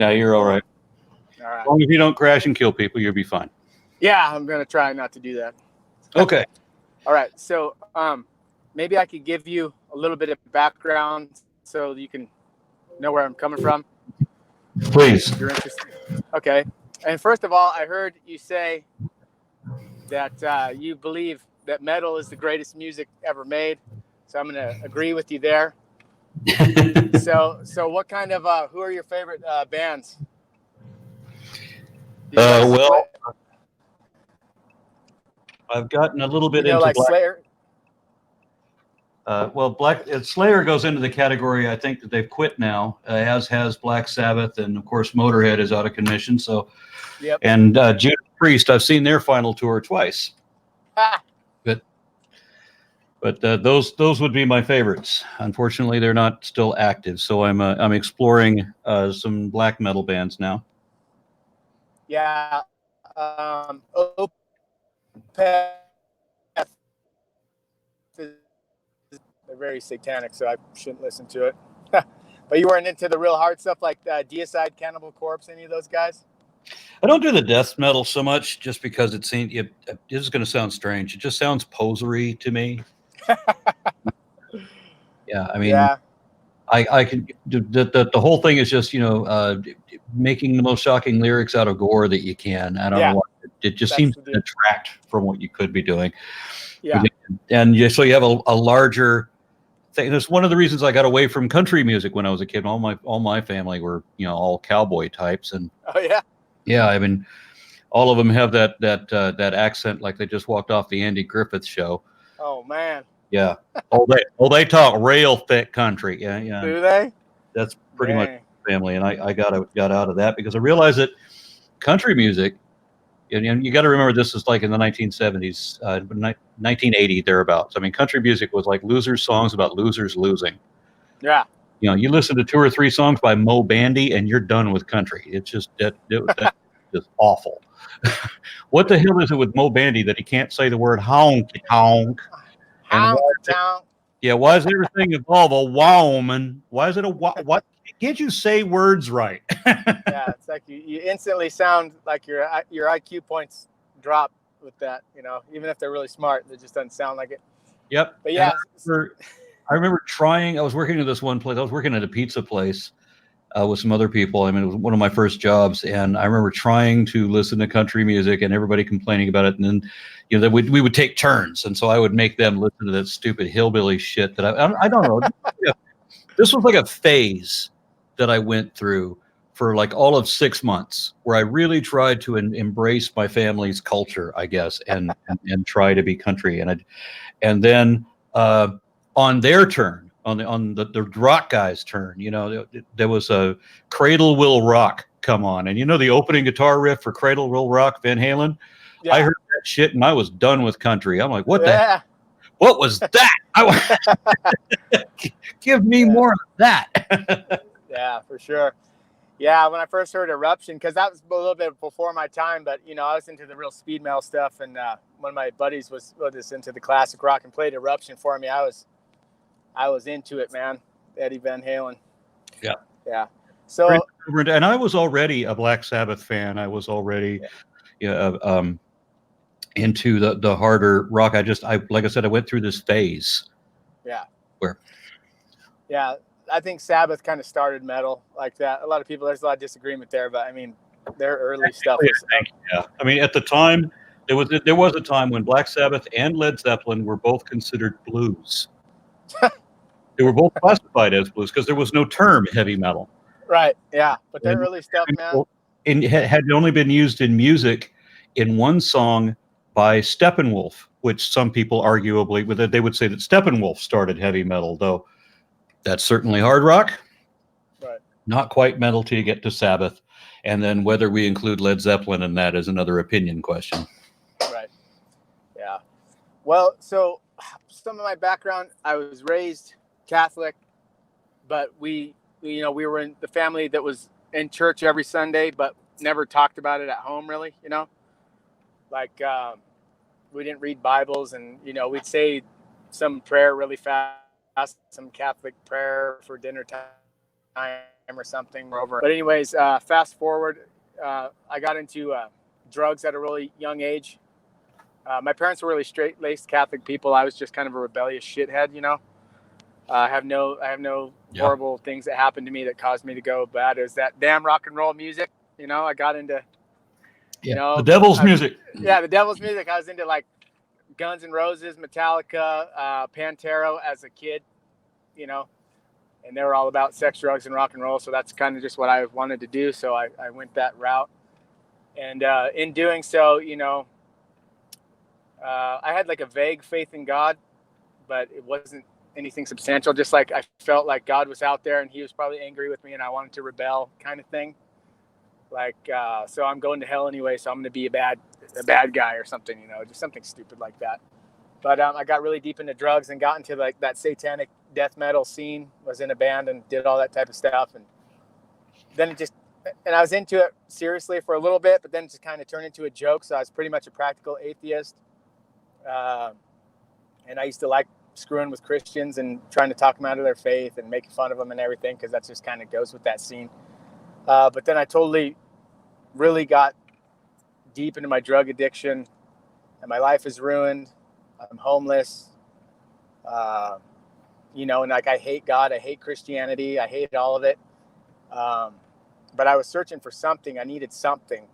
Yeah, you're all right. All right. As long as you don't crash and kill people, you'll be fine. Yeah, I'm gonna try not to do that. Okay. All right. So maybe I could give you a little bit of background so you can know where I'm coming from. Please. If you're interested. Okay. And first of all, I heard you say that you believe that metal is the greatest music ever made. So I'm gonna agree with you there. So what kind of who are your favorite bands? Do you like Well, I've gotten a little bit into like Black. Slayer? Slayer goes into the category. I think that they've quit now, as has Black Sabbath, and of course Motorhead is out of commission. So, Yep. and Judas Priest, I've seen their final tour twice. But those would be my favorites. Unfortunately, they're not still active, so I'm exploring some black metal bands now. Yeah, Opeth. They're very satanic, so I shouldn't listen to it. But you weren't into the real hard stuff like Deicide, Cannibal Corpse, any of those guys? I don't do the death metal so much, just because it is going to sound strange. It just sounds posery to me. Yeah, I mean, yeah. I can the whole thing is just making the most shocking lyrics out of gore that you can. I don't know why. It just seems to detract from what you could be doing. Yeah, and so you have a larger thing. That's one of the reasons I got away from country music when I was a kid. All my family were all cowboy types, and yeah, I mean, all of them have that accent like they just walked off the Andy Griffith show. Oh man. Yeah. They talk real thick country. Yeah. Do they? That's pretty much family, and I got out of that because I realized that country music, and you got to remember this is like in the 1970s, 1980 thereabouts. I mean, country music was like losers songs about losers losing. Yeah. You listen to 2 or 3 songs by Mo Bandy, and you're done with country. It's just that's just awful. What the hell is it with Mo Bandy that he can't say the word honky tonk? Honky tonk. Yeah, why is everything involved a woman? Why is it a what? Can't you say words right? Yeah, it's like you instantly sound like your IQ points drop with that. Even if they're really smart, it just doesn't sound like it. Yep. But yeah, I remember trying. I was working at this one place. I was working at a pizza place with some other people. I mean, it was one of my first jobs, and I remember trying to listen to country music, and everybody complaining about it. And then, we would take turns, and so I would make them listen to that stupid hillbilly shit that I don't know. This was like a phase that I went through for like all of 6 months, where I really tried to embrace my family's culture, I guess, and try to be country. And then on their turn, on the rock guys' turn, there was a Cradle Will Rock come on, and the opening guitar riff for Cradle Will Rock, Van Halen. Yeah. I heard that shit and I was done with country. I'm like, what the? What was that? Give me more of that. Yeah, for sure. Yeah, when I first heard Eruption, because that was a little bit before my time, but I was into the real speed metal stuff, and one of my buddies was into the classic rock and played Eruption for me. I was into it, man. Eddie Van Halen. Yeah. Yeah. So, and I was already a Black Sabbath fan. I was already into the harder rock. Like I said, I went through this phase. Yeah. Where? Yeah. I think Sabbath kind of started metal like that. There's a lot of disagreement there, but I mean, their early stuff was. Yeah. I mean, at the time, there was a time when Black Sabbath and Led Zeppelin were both considered blues. They were both classified as blues because there was no term heavy metal. Right. Yeah. But their early stuff, man. It had only been used in music in one song by Steppenwolf, which some people arguably they would say that Steppenwolf started heavy metal, though. That's certainly hard rock. Right. Not quite metal till you get to Sabbath. And then whether we include Led Zeppelin in that is another opinion question. Right. Yeah. Well, so some of my background, I was raised Catholic, but we were in the family that was in church every Sunday, but never talked about it at home really, like we didn't read Bibles, and, we'd say some prayer really fast, some Catholic prayer for dinner time or something. But anyways, fast forward, I got into drugs at a really young age. My parents were really straight-laced Catholic people. I was just kind of a rebellious shithead, you know. I have no horrible things that happened to me that caused me to go bad. It was that damn rock and roll music, you know. I got into, you know, the devil's music. Yeah, the devil's music. I was into like Guns N' Roses, Metallica, Pantera as a kid, you know, and they were all about sex, drugs, and rock and roll. So that's kind of just what I wanted to do. So I went that route, and in doing so, you know, I had like a vague faith in God, but it wasn't anything substantial. Just like I felt like God was out there and he was probably angry with me and I wanted to rebel, kind of thing. Like, so I'm going to hell anyway, so I'm going to be a bad guy or something, you know, just something stupid like that. But I got really deep into drugs and got into like that satanic death metal scene, was in a band and did all that type of stuff. And then I was into it seriously for a little bit, but then it just kind of turned into a joke. So I was pretty much a practical atheist. And I used to like screwing with Christians and trying to talk them out of their faith and making fun of them and everything, because that just kind of goes with that scene. But then I totally really got deep into my drug addiction and my life is ruined. I'm homeless, you know, and like I hate God, I hate Christianity, I hate all of it. But I was searching for something. I needed something.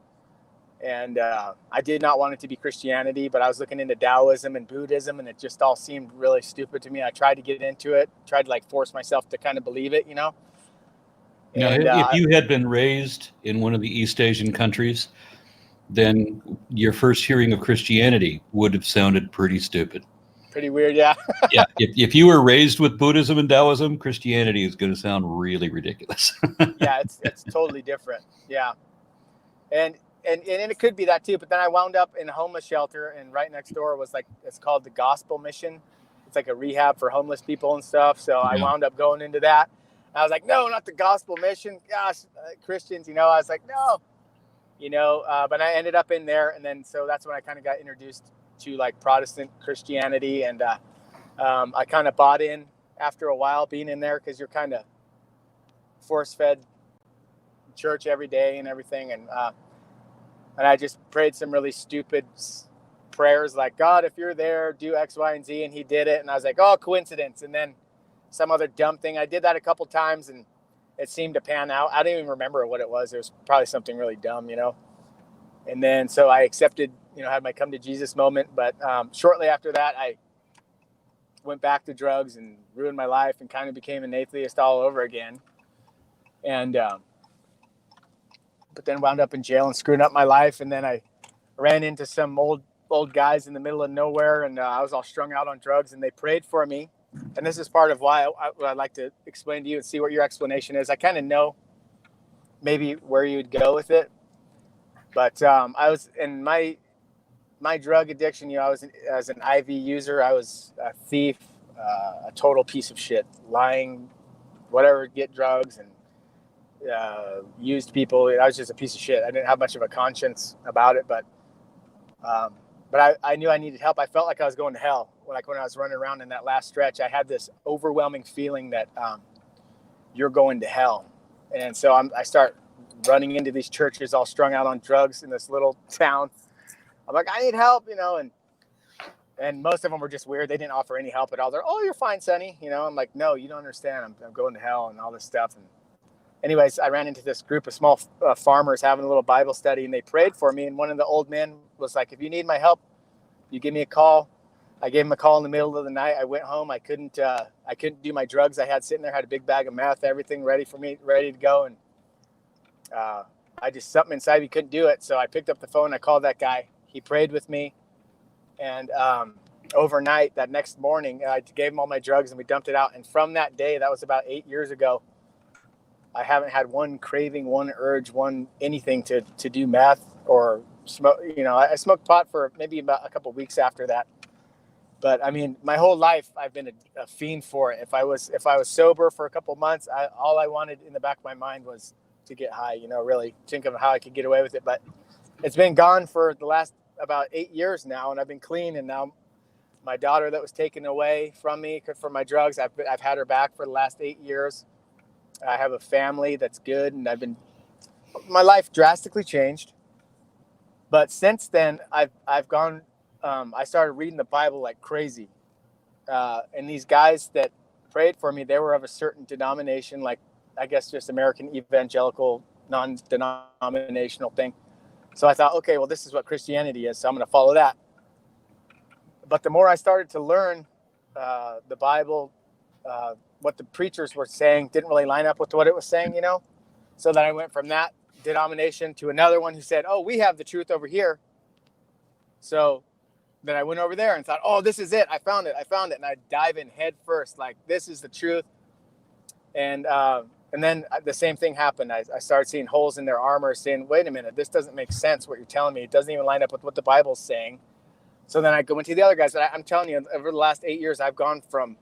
And I did not want it to be Christianity, but I was looking into Taoism and Buddhism, and it just all seemed really stupid to me. I tried to get into it, tried to like force myself to kind of believe it, you know. Now, And, if you had been raised in one of the East Asian countries, then your first hearing of Christianity would have sounded pretty stupid. Pretty weird, yeah. Yeah, if you were raised with Buddhism and Taoism, Christianity is going to sound really ridiculous. Yeah, it's totally different. Yeah, and it could be that too. But then I wound up in a homeless shelter, and right next door was like, it's called the Gospel Mission. It's like a rehab for homeless people and stuff. So I wound up going into that. I was like, no, not the Gospel Mission. Gosh, Christians, you know. I was like, no, you know. But I ended up in there, and then so that's when I kind of got introduced to like Protestant Christianity, and I kind of bought in after a while being in there, because you're kind of force-fed church every day and everything, and I just prayed some really stupid prayers like, God, if you're there, do X, Y, and Z, and he did it, and I was like, oh, coincidence. And then some other dumb thing. I did that a couple times, and it seemed to pan out. I don't even remember what it was. It was probably something really dumb, you know. And then so I accepted, you know, had my come to Jesus moment. But shortly after that, I went back to drugs and ruined my life and kind of became an atheist all over again. And but then wound up in jail and screwing up my life. And then I ran into some old guys in the middle of nowhere, and I was all strung out on drugs, and they prayed for me. And this is part of why I'd like to explain to you and see what your explanation is. I kind of know maybe where you'd go with it. But I was in my drug addiction, you know, I was as an IV user, I was a thief, a total piece of shit, lying, whatever, get drugs, and used people. I was just a piece of shit. I didn't have much of a conscience about it, but I knew I needed help. I felt like I was going to hell. Like when I was running around in that last stretch, I had this overwhelming feeling that you're going to hell. And so I start running into these churches all strung out on drugs in this little town. I'm like, I need help, you know, and most of them were just weird. They didn't offer any help at all. They're, oh, you're fine, Sonny. You know, I'm like, no, you don't understand. I'm going to hell and all this stuff. And anyways, I ran into this group of small farmers having a little Bible study, and they prayed for me. And one of the old men was like, if you need my help, you give me a call. I gave him a call in the middle of the night. I went home. I couldn't do my drugs. I had sitting there, had a big bag of meth, everything ready to go. And I just, something inside me couldn't do it. So I picked up the phone. I called that guy. He prayed with me. And overnight, that next morning, I gave him all my drugs and we dumped it out. And from that day, that was about 8 years ago, I haven't had one craving, one urge, one anything to do meth or smoke. You know, I smoked pot for maybe about a couple of weeks after that. But I mean, my whole life, I've been a fiend for it. If I was sober for a couple of months, all I wanted in the back of my mind was to get high, you know, really think of how I could get away with it. But it's been gone for the last about 8 years now, and I've been clean. And now my daughter that was taken away from me for my drugs, I've had her back for the last 8 years. I have a family that's good, and my life drastically changed. But since then, I've gone. I started reading the Bible like crazy, and these guys that prayed for me, they were of a certain denomination, like I guess just American evangelical, non-denominational thing. So I thought, okay, well, this is what Christianity is, so I'm going to follow that. But the more I started to learn the Bible, what the preachers were saying didn't really line up with what it was saying, you know? So then I went from that denomination to another one who said, oh, we have the truth over here. So then I went over there and thought, oh, this is it. I found it. And I dive in head first, like, this is the truth. And then the same thing happened. I started seeing holes in their armor, saying, wait a minute, this doesn't make sense, what you're telling me. It doesn't even line up with what the Bible's saying. So then I go into the other guys. I'm telling you, over the last 8 years, I've gone from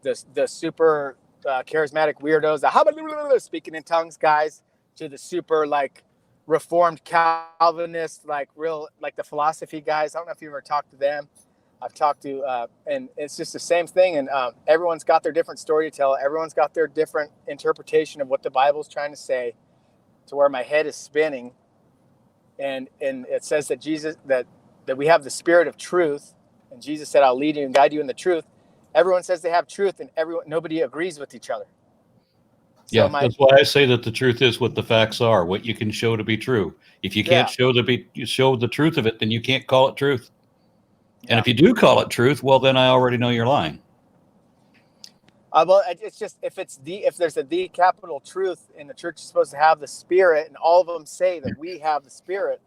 the super charismatic weirdos, the speaking in tongues guys, to the super like Reformed Calvinists, like the philosophy guys. I don't know if you ever talked to them. I've talked to, and it's just the same thing. And everyone's got their different story to tell. Everyone's got their different interpretation of what the Bible's trying to say, to where my head is spinning. And it says that that we have the spirit of truth, and Jesus said, I'll lead you and guide you in the truth. Everyone says they have truth, and nobody agrees with each other. So that's why I say that the truth is what the facts are, what you can show to be true. If you can't show the truth of it, then you can't call it truth. And if you do call it truth, well, then I already know you're lying. Well, it's just if there's a capital truth, and the church is supposed to have the Spirit, and all of them say that we have the Spirit,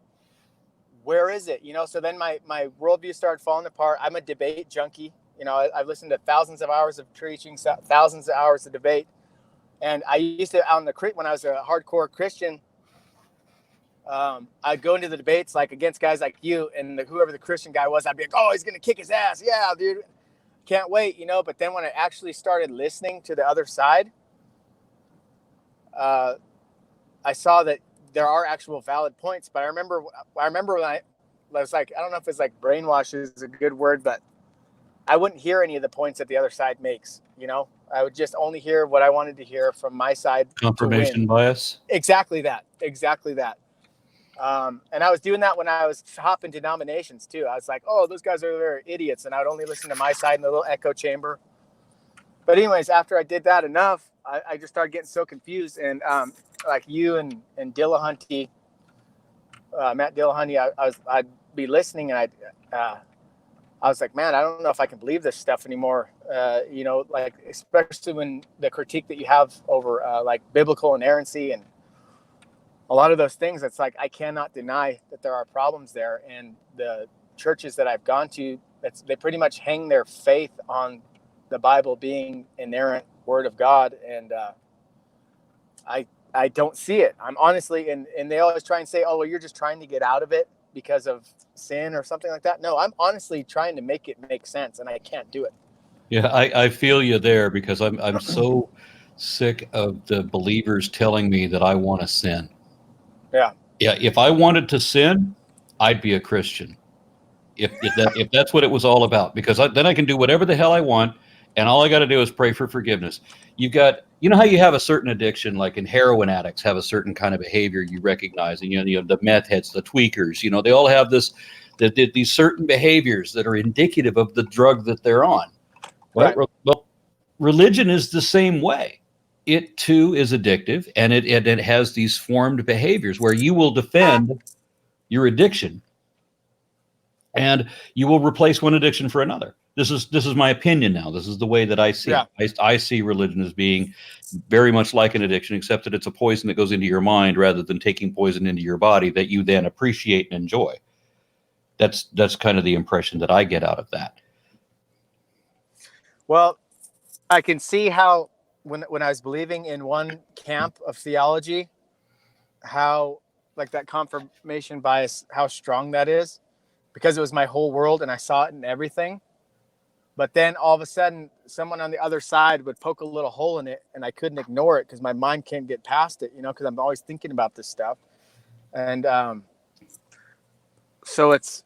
where is it? You know, so then my worldview started falling apart. I'm a debate junkie. You know, I've listened to thousands of hours of preaching, thousands of hours of debate. And I used to, when I was a hardcore Christian, I'd go into the debates like against guys like you, and whoever the Christian guy was, I'd be like, oh, he's going to kick his ass. Yeah, dude. Can't wait, you know. But then when I actually started listening to the other side, I saw that there are actual valid points. But I remember when I was like, I don't know if it's like brainwash is a good word, but I wouldn't hear any of the points that the other side makes, you know. I would just only hear what I wanted to hear from my side. Confirmation bias. Exactly that. And I was doing that when I was hopping denominations too. I was like, oh, those guys are idiots. And I would only listen to my side in the little echo chamber. But anyways, after I did that enough, I just started getting so confused. And like you and Dillahunty, Matt Dillahunty, I'd be listening, and I was like, man, I don't know if I can believe this stuff anymore. You know, like, especially when the critique that you have over like biblical inerrancy and a lot of those things, it's like, I cannot deny that there are problems there. And the churches that I've gone to, they pretty much hang their faith on the Bible being inerrant word of God. And I don't see it. I'm honestly, and they always try and say, oh, well, you're just trying to get out of it because of sin or something like that. No, I'm honestly trying to make it make sense, and I can't do it. Yeah, I feel you there, because I'm so sick of the believers telling me that I want to sin. Yeah. If I wanted to sin, I'd be a Christian. If that's what it was all about, because then I can do whatever the hell I want, and all I got to do is pray for forgiveness. You know how you have a certain addiction, like in heroin addicts have a certain kind of behavior you recognize, and you know the meth heads, the tweakers, you know, they all have these certain behaviors that are indicative of the drug that they're on. Right? Well, religion is the same way. It too is addictive, and it has these formed behaviors where you will defend your addiction, and you will replace one addiction for another. This is my opinion now. This is the way that I see it. I see religion as being very much like an addiction, except that it's a poison that goes into your mind rather than taking poison into your body that you then appreciate and enjoy. That's kind of the impression that I get out of that. Well, I can see how when I was believing in one camp of theology, how like that confirmation bias, how strong that is, because it was my whole world and I saw it in everything. But then all of a sudden, someone on the other side would poke a little hole in it, and I couldn't ignore it because my mind can't get past it, you know, because I'm always thinking about this stuff. And so it's,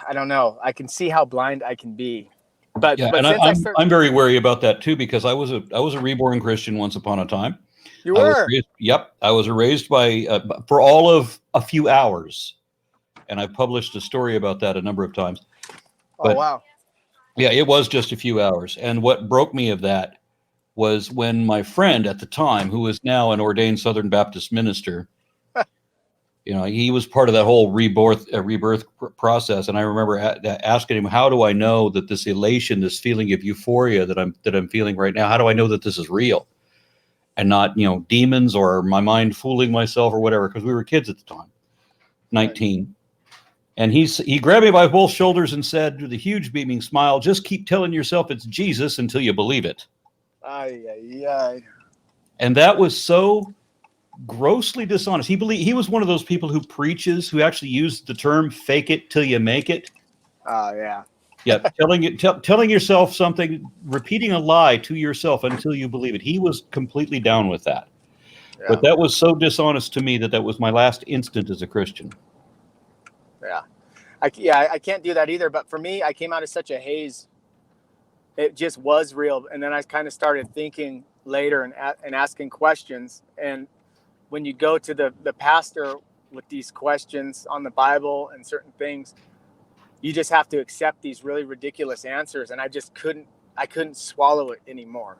I don't know. I can see how blind I can be. But I'm very wary about that too, because I was a reborn Christian once upon a time, You were? Yep. I was raised by, for all of a few hours. And I've published a story about that a number of times. Oh, wow. Yeah, it was just a few hours. And what broke me of that was when my friend at the time, who is now an ordained Southern Baptist minister, he was part of that whole rebirth process. And I remember asking him, how do I know that this elation, this feeling of euphoria that I'm feeling right now, how do I know that this is real and not, demons or my mind fooling myself or whatever? Because we were kids at the time, 19. And he grabbed me by both shoulders and said with a huge beaming smile, just keep telling yourself it's Jesus until you believe it. And that was so grossly dishonest. He was one of those people who preaches, who actually used the term "fake it till you make it." Yeah, telling yourself something, repeating a lie to yourself until you believe it. He was completely down with that. Yeah. But that was so dishonest to me that was my last instant as a Christian. I can't do that either. But for me, I came out of such a haze. It just was real, and then I kind of started thinking later and asking questions. And when you go to the pastor with these questions on the Bible and certain things, you just have to accept these really ridiculous answers. And I just couldn't swallow it anymore.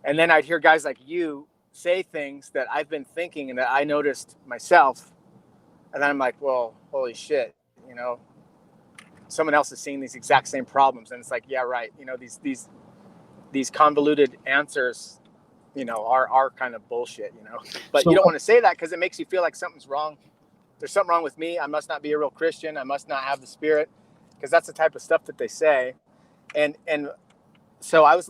And then I'd hear guys like you say things that I've been thinking and that I noticed myself. And then I'm like, well, holy shit, someone else is seeing these exact same problems. And it's like, yeah, right. These convoluted answers, are kind of bullshit, but you don't want to say that because it makes you feel like something's wrong. There's something wrong with me. I must not be a real Christian. I must not have the Spirit, because that's the type of stuff that they say. And so I was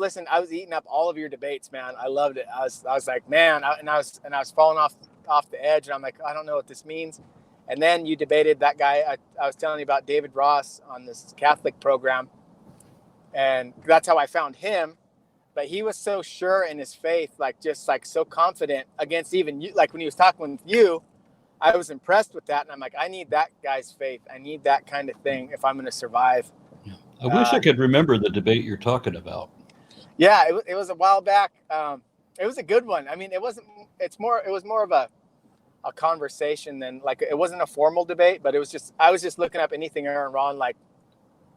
eating up all of your debates, man. I loved it. I was like, man, I was falling off the edge, and I'm like, I don't know what this means. And then you debated that guy. I was telling you about David Ross on this Catholic program. And that's how I found him. But he was so sure in his faith, just so confident against even you. Like when he was talking with you, I was impressed with that. And I'm like, I need that guy's faith. I need that kind of thing if I'm going to survive. I wish I could remember the debate you're talking about. Yeah, it was a while back. It was a good one. I mean, it was more of a conversation than it wasn't a formal debate, but I was just looking up anything Aaron Ron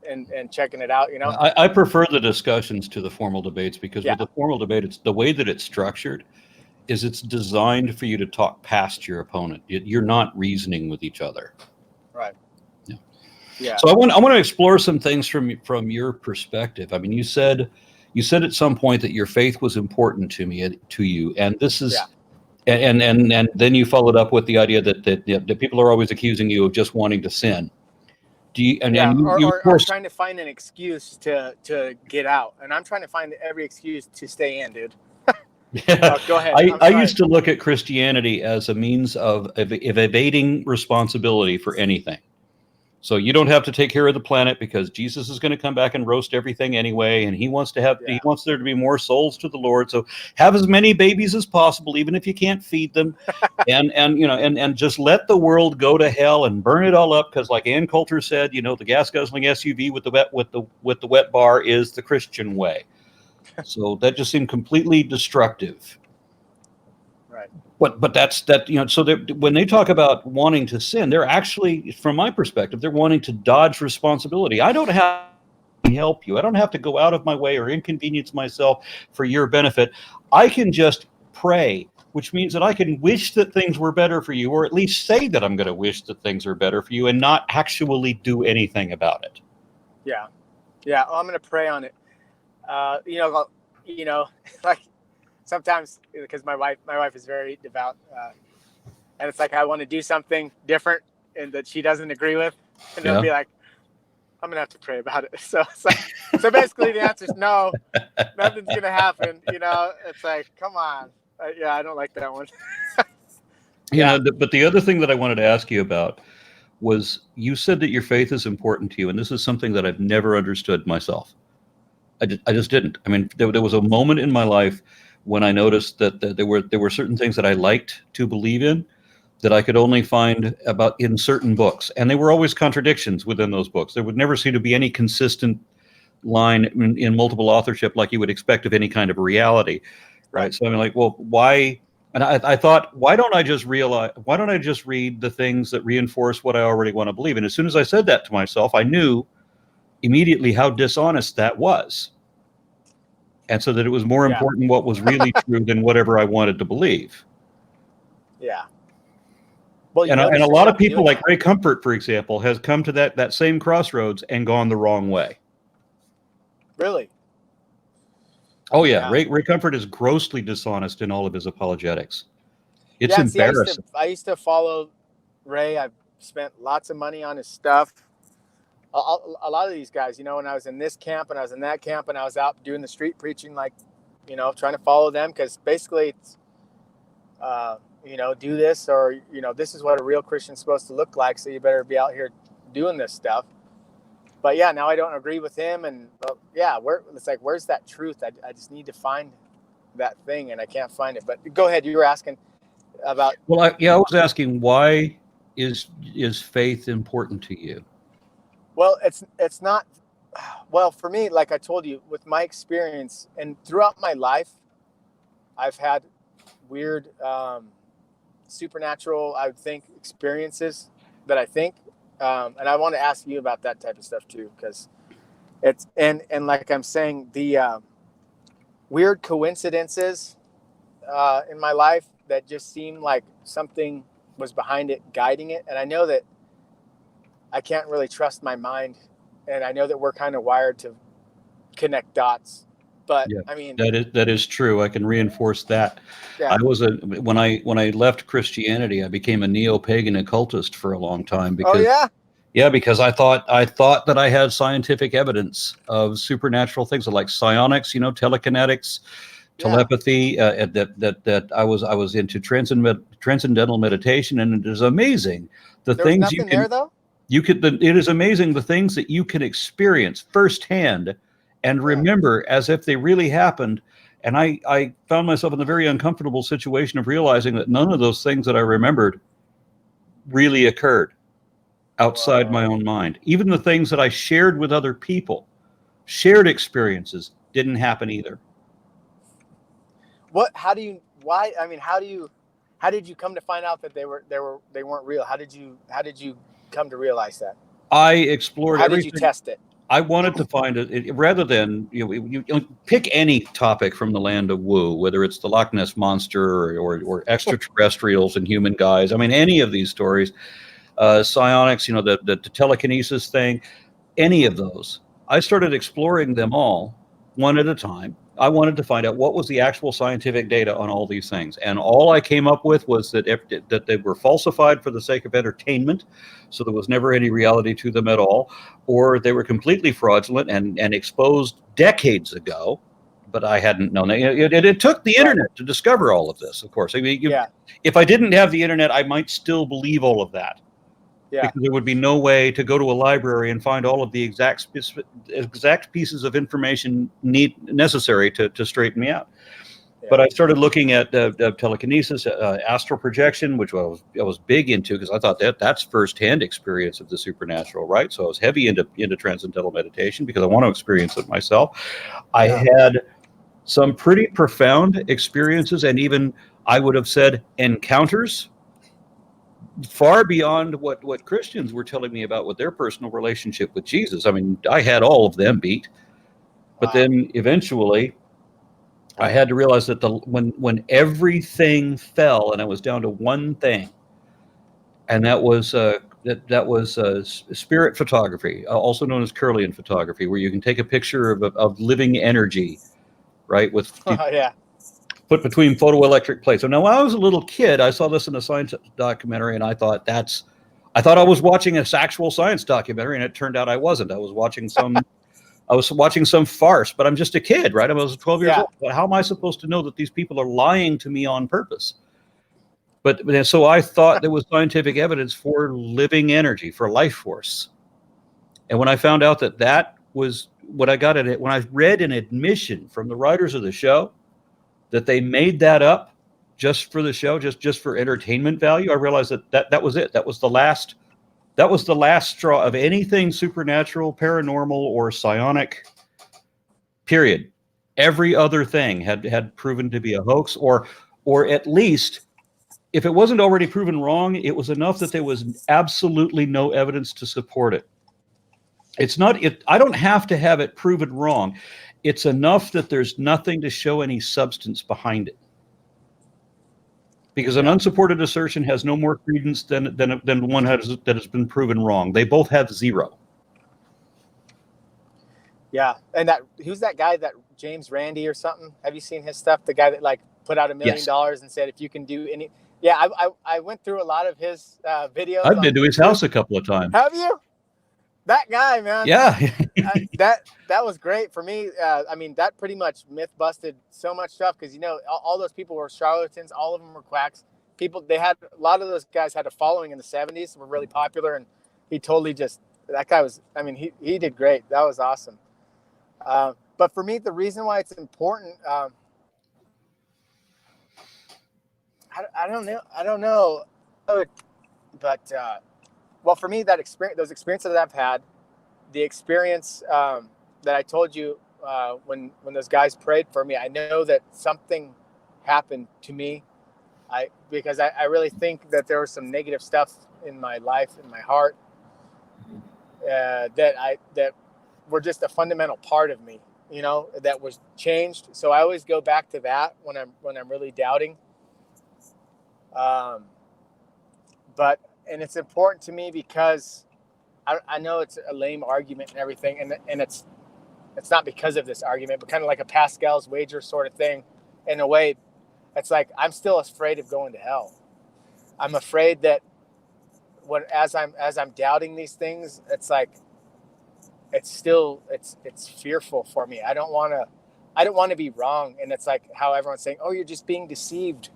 and checking it out, I prefer the discussions to the formal debates because with the formal debate, it's the way that it's structured is it's designed for you to talk past your opponent. You're not reasoning with each other. Right. Yeah. So I want to explore some things from your perspective. I mean, you said at some point that your faith was important to you, and this is and then you followed up with the idea that people are always accusing you of just wanting to sin. Or trying to find an excuse to get out, and I'm trying to find every excuse to stay in, dude. Go ahead. I used to look at Christianity as a means of evading responsibility for anything. So you don't have to take care of the planet because Jesus is going to come back and roast everything anyway, and he wants there to be more souls to the Lord. So have as many babies as possible, even if you can't feed them, and just let the world go to hell and burn it all up. Because like Ann Coulter said, the gas guzzling SUV with the wet bar is the Christian way. So that just seemed completely destructive. Right. But that's that, so when they talk about wanting to sin, they're actually, from my perspective, they're wanting to dodge responsibility. I don't have to help you. I don't have to go out of my way or inconvenience myself for your benefit. I can just pray, which means that I can wish that things were better for you, or at least say that I'm going to wish that things are better for you and not actually do anything about it. Yeah. Well, I'm going to pray on it. Sometimes, because my wife is very devout, and it's like I want to do something different and that she doesn't agree with, and they'll be like, I'm gonna have to pray about it. So it's like, so basically the answer is no, nothing's gonna happen. It's like, come on. I don't like that one. But the other thing that I wanted to ask you about was you said that your faith is important to you, and this is something that I've never understood myself. I just didn't. I mean, there was a moment in my life when I noticed that there were certain things that I liked to believe in that I could only find about in certain books, and they were always contradictions within those books. There would never seem to be any consistent line in multiple authorship like you would expect of any kind of reality. right? So I'm like, well, why? And I thought, why don't I just read the things that reinforce what I already want to believe? And as soon as I said that to myself, I knew immediately how dishonest that was. And so that it was more important what was really true than whatever I wanted to believe. Yeah. Well, And a lot of people like Ray Comfort, for example, has come to that same crossroads and gone the wrong way. Really? Oh yeah. Ray Comfort is grossly dishonest in all of his apologetics. It's embarrassing. I used to follow Ray. I've spent lots of money on his stuff. A lot of these guys, you know, when I was in this camp and I was in that camp and I was out doing the street preaching, like, you know, trying to follow them, because basically it's, you know, do this, or, you know, this is what a real Christian's supposed to look like. So you better be out here doing this stuff. But yeah, now I don't agree with him. And it's like, where's that truth? I just need to find that thing and I can't find it. But go ahead. You were asking about. Well, I was asking, why is faith important to you? Well, it's not. Well, for me, like I told you, with my experience and throughout my life, I've had weird supernatural, I would think, experiences that I think, and I want to ask you about that type of stuff too, because it's and like I'm saying, the weird coincidences in my life that just seemed like something was behind it, guiding it, and I know that I can't really trust my mind, and I know that we're kind of wired to connect dots. But yeah, I mean, that is true. I can reinforce that. Yeah. When I left Christianity, I became a neo-pagan occultist for a long time because because I thought that I had scientific evidence of supernatural things like psionics, you know, telekinetics, telepathy. That I was into transcendental meditation, and it is amazing the There's things you can. There, though? It is amazing the things that you can experience firsthand and remember as if they really happened. And I found myself in the very uncomfortable situation of realizing that none of those things that I remembered really occurred outside my own mind. Even the things that I shared with other people, shared experiences, didn't happen either. How did you come to find out that they weren't real? How did you come to realize that? I explored everything. How did you test it? I wanted to find it rather than, you pick any topic from the land of woo, whether it's the Loch Ness Monster or extraterrestrials and human guys. I mean, any of these stories, psionics, you know, the telekinesis thing, any of those. I started exploring them all one at a time. I wanted to find out what was the actual scientific data on all these things. And all I came up with was that they were falsified for the sake of entertainment, so there was never any reality to them at all, or they were completely fraudulent and exposed decades ago, but I hadn't known that. It took the internet to discover all of this, of course. I mean, if I didn't have the internet, I might still believe all of that. Yeah. Because there would be no way to go to a library and find all of the exact pieces of information necessary to straighten me out. Yeah. But I started looking at telekinesis, astral projection, which I was big into because I thought that's firsthand experience of the supernatural, right? So I was heavy into transcendental meditation because I want to experience it myself. I had some pretty profound experiences, and even I would have said encounters, far beyond what Christians were telling me about with their personal relationship with Jesus. I mean, I had all of them beat, but then eventually I had to realize that when everything fell and I was down to one thing, and that was spirit photography, also known as Kirlian photography, where you can take a picture of living energy, right? With put between photoelectric plates. So now, when I was a little kid, I saw this in a science documentary, and I thought I was watching an actual science documentary, and it turned out I wasn't. I was watching some farce, but I'm just a kid, right? I was 12 years old. But how am I supposed to know that these people are lying to me on purpose? But so I thought there was scientific evidence for living energy, for life force. And when I found out that was what I got at it, when I read an admission from the writers of the show that they made that up just for the show, just for entertainment value, I realized that was it. That was the last straw of anything supernatural, paranormal, or psionic, period. Every other thing had proven to be a hoax, or at least, if it wasn't already proven wrong, it was enough that there was absolutely no evidence to support it. It's not it. I don't have to have it proven wrong. It's enough that there's nothing to show any substance behind it. Because an unsupported assertion has no more credence than one that has been proven wrong. They both have zero. Yeah, and who's that guy, that James Randi or something? Have you seen his stuff? The guy that like put out $1 million and said, if you can do any. Yeah, I went through a lot of his videos. I've been to his house a couple of times. Have you? That guy, man. Yeah. that was great for me. I mean, that pretty much myth busted so much stuff, because, you know, all those people were charlatans. All of them were quacks. People, a lot of those guys had a following in the 70s, were really popular, and he totally that guy was, I mean, he did great. That was awesome. But for me, the reason why it's important, I don't know, but well, for me, those experiences that I've had, the experience that I told you when those guys prayed for me, I know that something happened to me. Because I really think that there was some negative stuff in my life, in my heart, that were just a fundamental part of me, you know, that was changed. So I always go back to that when I'm really doubting. And it's important to me because I know it's a lame argument and everything, and it's not because of this argument, but kind of like a Pascal's wager sort of thing. In a way, it's like I'm still afraid of going to hell. I'm afraid that as I'm doubting these things, it's like it's fearful for me. I don't want to be wrong, and it's like how everyone's saying, "Oh, you're just being deceived."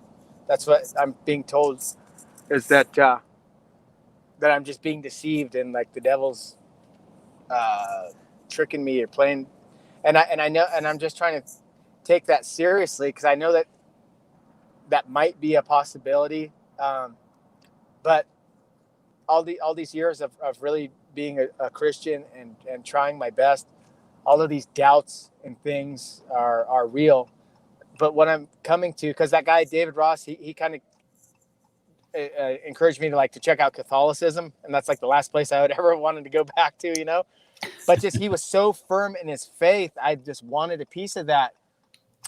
That's what I'm being told, is that I'm just being deceived, and like the devil's tricking me or playing. And I know, and I'm just trying to take that seriously, because I know that might be a possibility. But all these years of really being a Christian and trying my best, all of these doubts and things are real. But what I'm coming to, because that guy David Ross, he kind of encouraged me to check out Catholicism, and that's like the last place I would ever wanted to go back to, you know. But just he was so firm in his faith, I just wanted a piece of that.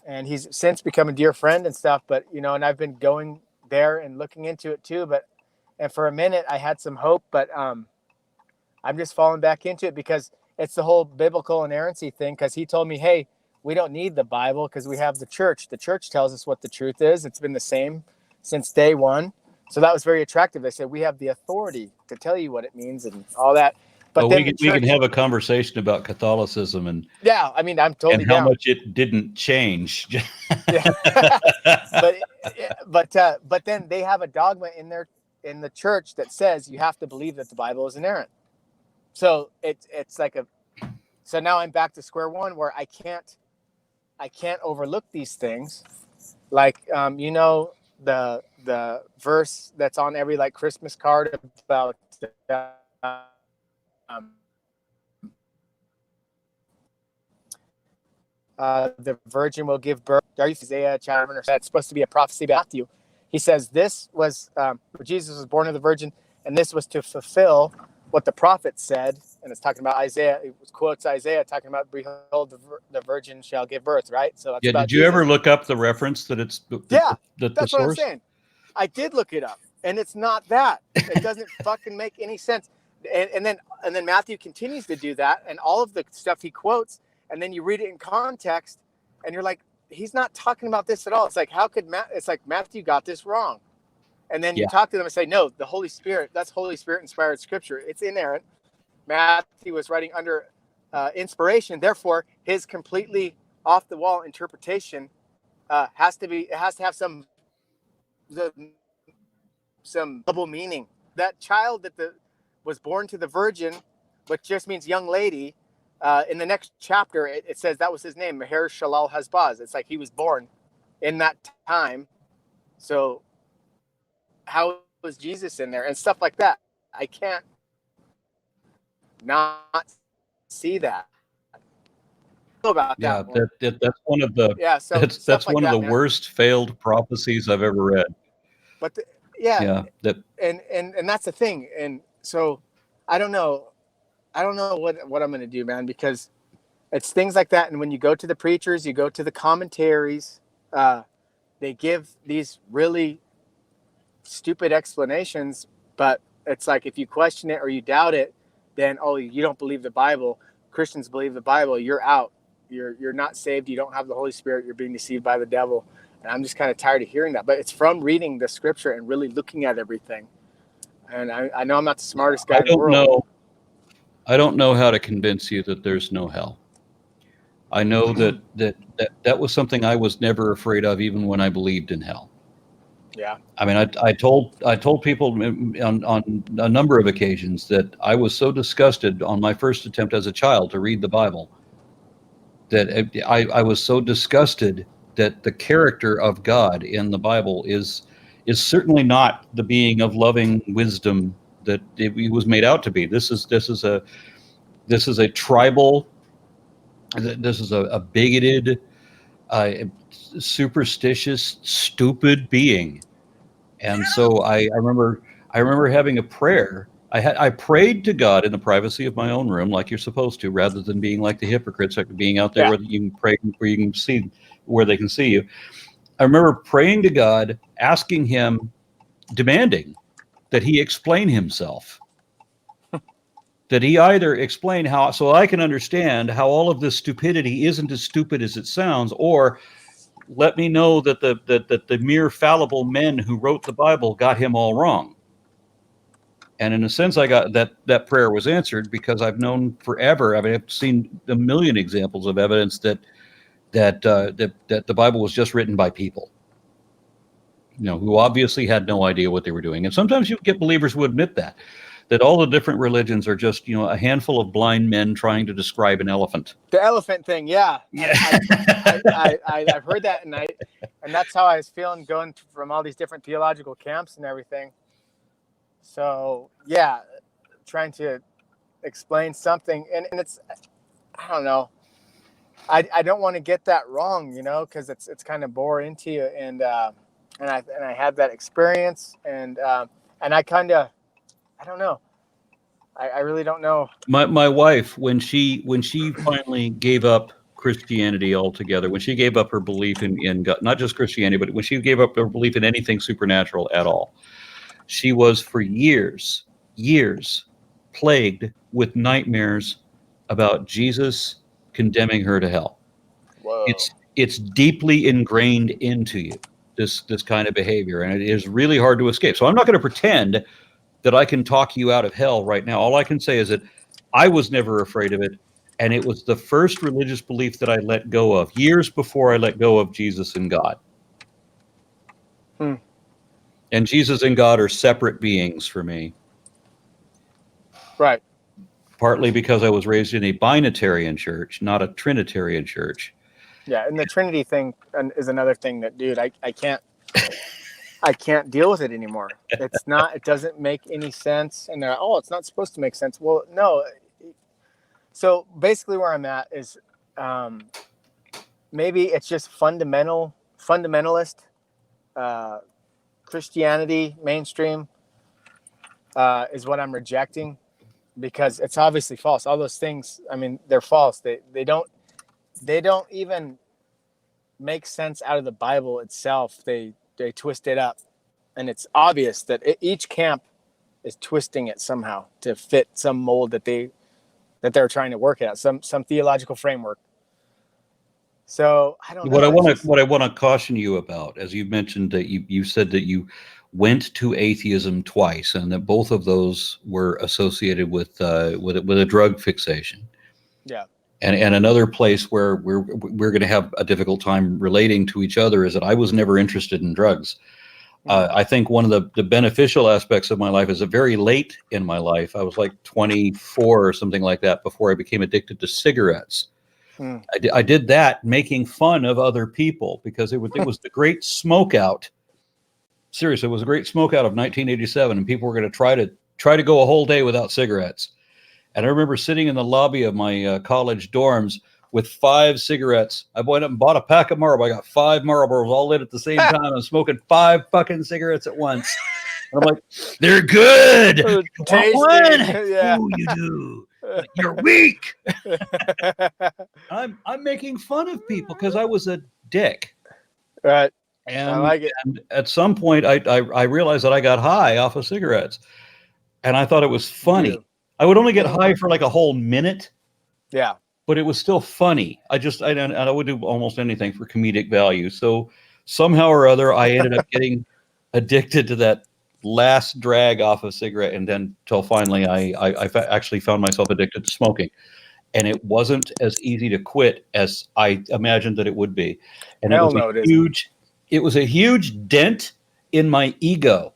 And he's since become a dear friend and stuff. But, you know, and I've been going there and looking into it too. And for a minute I had some hope, but I'm just falling back into it, because it's the whole biblical inerrancy thing. Because he told me, hey, we don't need the Bible because we have the church. The church tells us what the truth is. It's been the same since day one. So that was very attractive. They said, we have the authority to tell you what it means and all that. But then we can have a conversation about Catholicism and yeah, I mean, I'm totally and how down. much it didn't change. but then they have a dogma in the church that says you have to believe that the Bible is inerrant. So it's like so now I'm back to square one, where I can't overlook these things. Like you know, the verse that's on every Christmas card about the virgin will give birth. Isaiah chapter, that's supposed to be a prophecy about Matthew. He says this was Jesus was born of the virgin, and this was to fulfill what the prophet said. And it's talking about Isaiah. It quotes Isaiah talking about, behold, the virgin shall give birth, right? So that's about did you Jesus. ever look up the reference that it's that's what I'm saying. I did look it up, and it's not that. It doesn't fucking make any sense. And then Matthew continues to do that, and all of the stuff he quotes, and then you read it in context, and you're like, he's not talking about this at all. It's like, how could it's like Matthew got this wrong. And then you talk to them and say, no, the Holy Spirit, that's Holy Spirit inspired scripture. It's inerrant. Matthew was writing under inspiration. Therefore, his completely off the wall interpretation has to have some double meaning. That child that was born to the virgin, which just means young lady, in the next chapter, it says that was his name, Meher Shalal Hazbaz. It's like he was born in that time. So how was Jesus in there and stuff like that? I can't not see that. about Yeah, that one. that's one of the Yeah, so stuff that's like one of that, the man. worst failed prophecies I've ever read. But yeah, Yeah, that and that's the thing. And so I don't know. I don't know what I'm going to do, man, because it's things like that. And when you go to the preachers, you go to the commentaries, they give these really stupid explanations, but it's like if you question it or you doubt it, then oh, you don't believe the Bible. Christians believe the Bible. You're out. You're not saved. You don't have the Holy Spirit. You're being deceived by the devil. And I'm just kind of tired of hearing that. But it's from reading the scripture and really looking at everything. And I know I'm not the smartest guy I in the don't world. know. I don't know how to convince you that there's no hell. I know that was something I was never afraid of, even when I believed in hell. Yeah. I mean, I told people on a number of occasions that I was so disgusted on my first attempt as a child to read the Bible that I was so disgusted that the character of God in the Bible is certainly not the being of loving wisdom that he was made out to be. This is a tribal. This is a bigoted, uh, superstitious, stupid being. And so I remember having a prayer. I prayed to God in the privacy of my own room, like you're supposed to, rather than being like the hypocrites, like being out there Yeah. where you can pray, where you can see, where they can see you. I remember praying to God, asking Him, demanding that He explain Himself, that He either explain how, so I can understand how all of this stupidity isn't as stupid as it sounds, or let me know that the mere fallible men who wrote the Bible got Him all wrong. And in a sense, I got that prayer was answered because I've known forever. I mean, I've seen a million examples of evidence that the Bible was just written by people, who obviously had no idea what they were doing. And sometimes you get believers who admit that all the different religions are just a handful of blind men trying to describe an elephant. The elephant thing. Yeah. Yeah. I've heard that. And that's how I was feeling going from all these different theological camps and everything. So yeah, trying to explain something. And it's, I don't know. I don't want to get that wrong, because it's kind of bore into you. And I had that experience and I kind of, I don't know. I really don't know. My wife, when she finally gave up Christianity altogether, when she gave up her belief in God, not just Christianity, but when she gave up her belief in anything supernatural at all, she was for years plagued with nightmares about Jesus condemning her to hell. Whoa. It's deeply ingrained into you, this kind of behavior, and it is really hard to escape. So I'm not going to pretend that I can talk you out of hell right now. All I can say is that I was never afraid of it, and it was the first religious belief that I let go of years before I let go of Jesus and God. And Jesus and God are separate beings for me. Right. Partly because I was raised in a binitarian church, not a Trinitarian church. Yeah, and the Trinity thing is another thing that, dude, I can't deal with it anymore. It doesn't make any sense. And they're like, oh, it's not supposed to make sense. Well, no. So basically where I'm at is maybe it's just fundamentalist Christianity, mainstream is what I'm rejecting because it's obviously false. All those things, I mean, they're false. They don't even make sense out of the Bible itself. They twist it up. And it's obvious that each camp is twisting it somehow to fit some mold that they're trying to work out, some theological framework. So I don't know. What I want to caution you about, as you mentioned that you said that you went to atheism twice, and that both of those were associated with a drug fixation. Yeah. And another place where we're going to have a difficult time relating to each other is that I was never interested in drugs. I think one of the beneficial aspects of my life is that very late in my life, I was like 24 or something like that, before I became addicted to cigarettes. I did that making fun of other people because it was the great smoke out. Seriously, it was a great smoke out of 1987, and people were going to try to go a whole day without cigarettes. And I remember sitting in the lobby of my college dorms with 5 cigarettes. I went up and bought a pack of Marlboro. I got 5 Marlboros all lit at the same time. I'm smoking 5 fucking cigarettes at once. And I'm like, they're good. Oh, You want tasty. one? Yeah. Ooh, you do. You're weak. I'm making fun of people because I was a dick. Right. And, I like it. and at some point, I realized that I got high off of cigarettes, and I thought it was funny. do. I would only get high for like a whole minute, Yeah. but it was still funny. I would do almost anything for comedic value. So somehow or other, I ended up getting addicted to that last drag off a cigarette, and then till finally, actually found myself addicted to smoking. And it wasn't as easy to quit as I imagined that it would be. And Hell no, it isn't. it was a huge dent in my ego.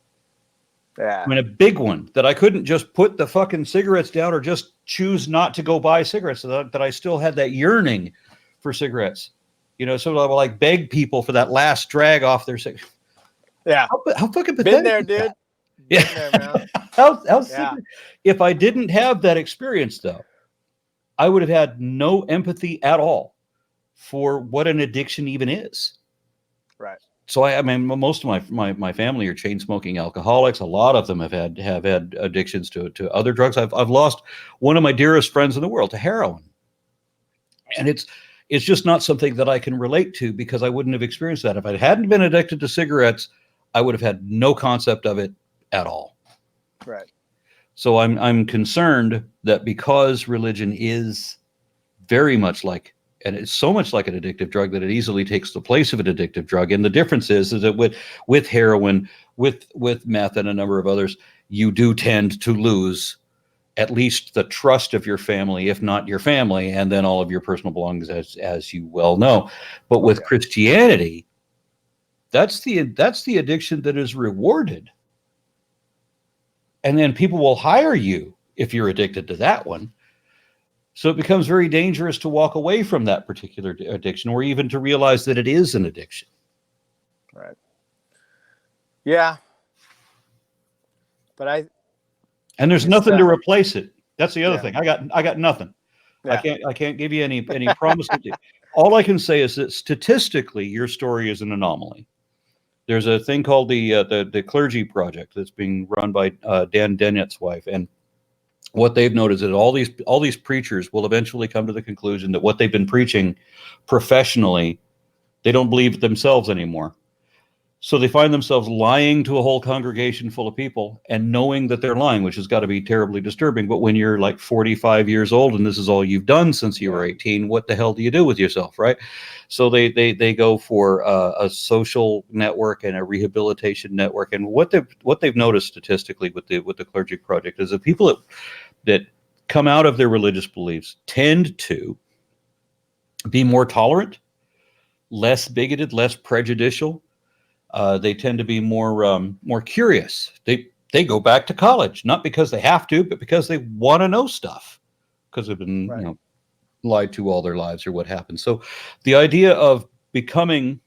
Yeah. I mean, a big one that I couldn't just put the fucking cigarettes down or just choose not to go buy cigarettes, so that I still had that yearning for cigarettes. You know, so I would like beg people for that last drag off their cigarettes. Yeah. How fucking pathetic. Been there, is dude. that? Been Yeah. there, man. How Yeah. If I didn't have that experience, though, I would have had no empathy at all for what an addiction even is. Right. So I mean, most of my family are chain smoking alcoholics. A lot of them have had addictions to other drugs. I've lost one of my dearest friends in the world to heroin, and it's just not something that I can relate to because I wouldn't have experienced that. If I hadn't been addicted to cigarettes, I would have had no concept of it at all. Right. So I'm concerned that because religion is very much like, and it's so much like an addictive drug that it easily takes the place of an addictive drug. And the difference is that with heroin, with meth, and a number of others, you do tend to lose at least the trust of your family, if not your family, and then all of your personal belongings, as you well know. But with Christianity, that's the addiction that is rewarded. And then people will hire you if you're addicted to that one. So it becomes very dangerous to walk away from that particular addiction, or even to realize that it is an addiction. Right. Yeah. But and there's nothing to replace it. That's the other thing. I got nothing. Yeah. I can't give you any promise. All I can say is that statistically, your story is an anomaly. There's a thing called the Clergy Project that's being run by Dan Dennett's wife, and what they've noticed is that all these preachers will eventually come to the conclusion that what they've been preaching professionally, they don't believe themselves anymore. So they find themselves lying to a whole congregation full of people and knowing that they're lying, which has got to be terribly disturbing. But when you're like 45 years old and this is all you've done since you were 18, what the hell do you do with yourself, right? So they go for a social network and a rehabilitation network. And what they've noticed statistically with the Clergy Project is that people that come out of their religious beliefs tend to be more tolerant, less bigoted, less prejudicial. They tend to be more curious. They go back to college, not because they have to, but because they want to know stuff, because they've been lied to all their lives or what happened. So the idea of becoming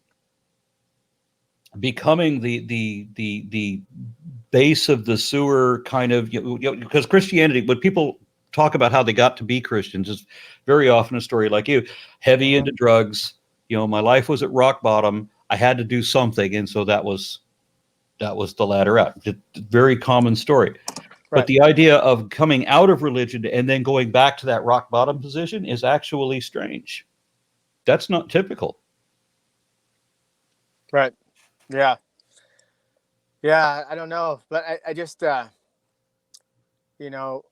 the base of the sewer kind of, because Christianity, when people talk about how they got to be Christians, is very often a story like you, heavy into drugs. My life was at rock bottom. I had to do something, and so that was the ladder out. Very common story. Right. But the idea of coming out of religion and then going back to that rock bottom position is actually strange. That's not typical. Right. Yeah. Yeah, I don't know, but I just all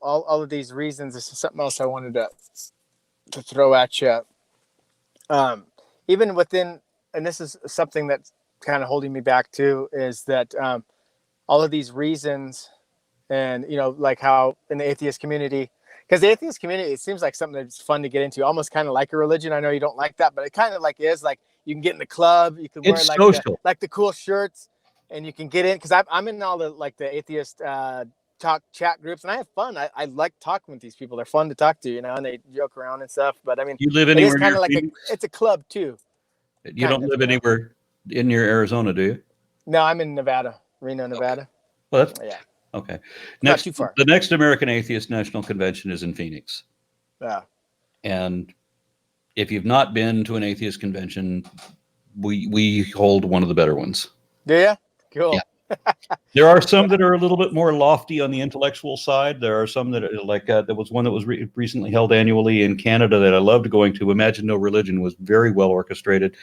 of these reasons. This is something else I wanted to throw at you. Even within, and this is something that's kind of holding me back too, is that all of these reasons, and like how in the atheist community, because the atheist community, it seems like something that's fun to get into, almost kind of like a religion. I know you don't like that, but it kind of like is like you can get in the club, you can wear like the cool shirts, and you can get in, because I'm in all the atheist chat groups, and I have fun. I like talking with these people. They're fun to talk to, and they joke around and stuff. But I mean, you live anywhere? It's kind of like it's a club too. You don't live anywhere in near Arizona, do you? No, I'm in Nevada, Reno, Nevada. Okay. Well, that's okay. Not too far. The next American Atheist National Convention is in Phoenix. Yeah. And If you've not been to an atheist convention, we hold one of the better ones. Do you? Cool. Yeah. There are some that are a little bit more lofty on the intellectual side. There are some that are like there was one that was recently held annually in Canada that I loved going to. Imagine No Religion was very well orchestrated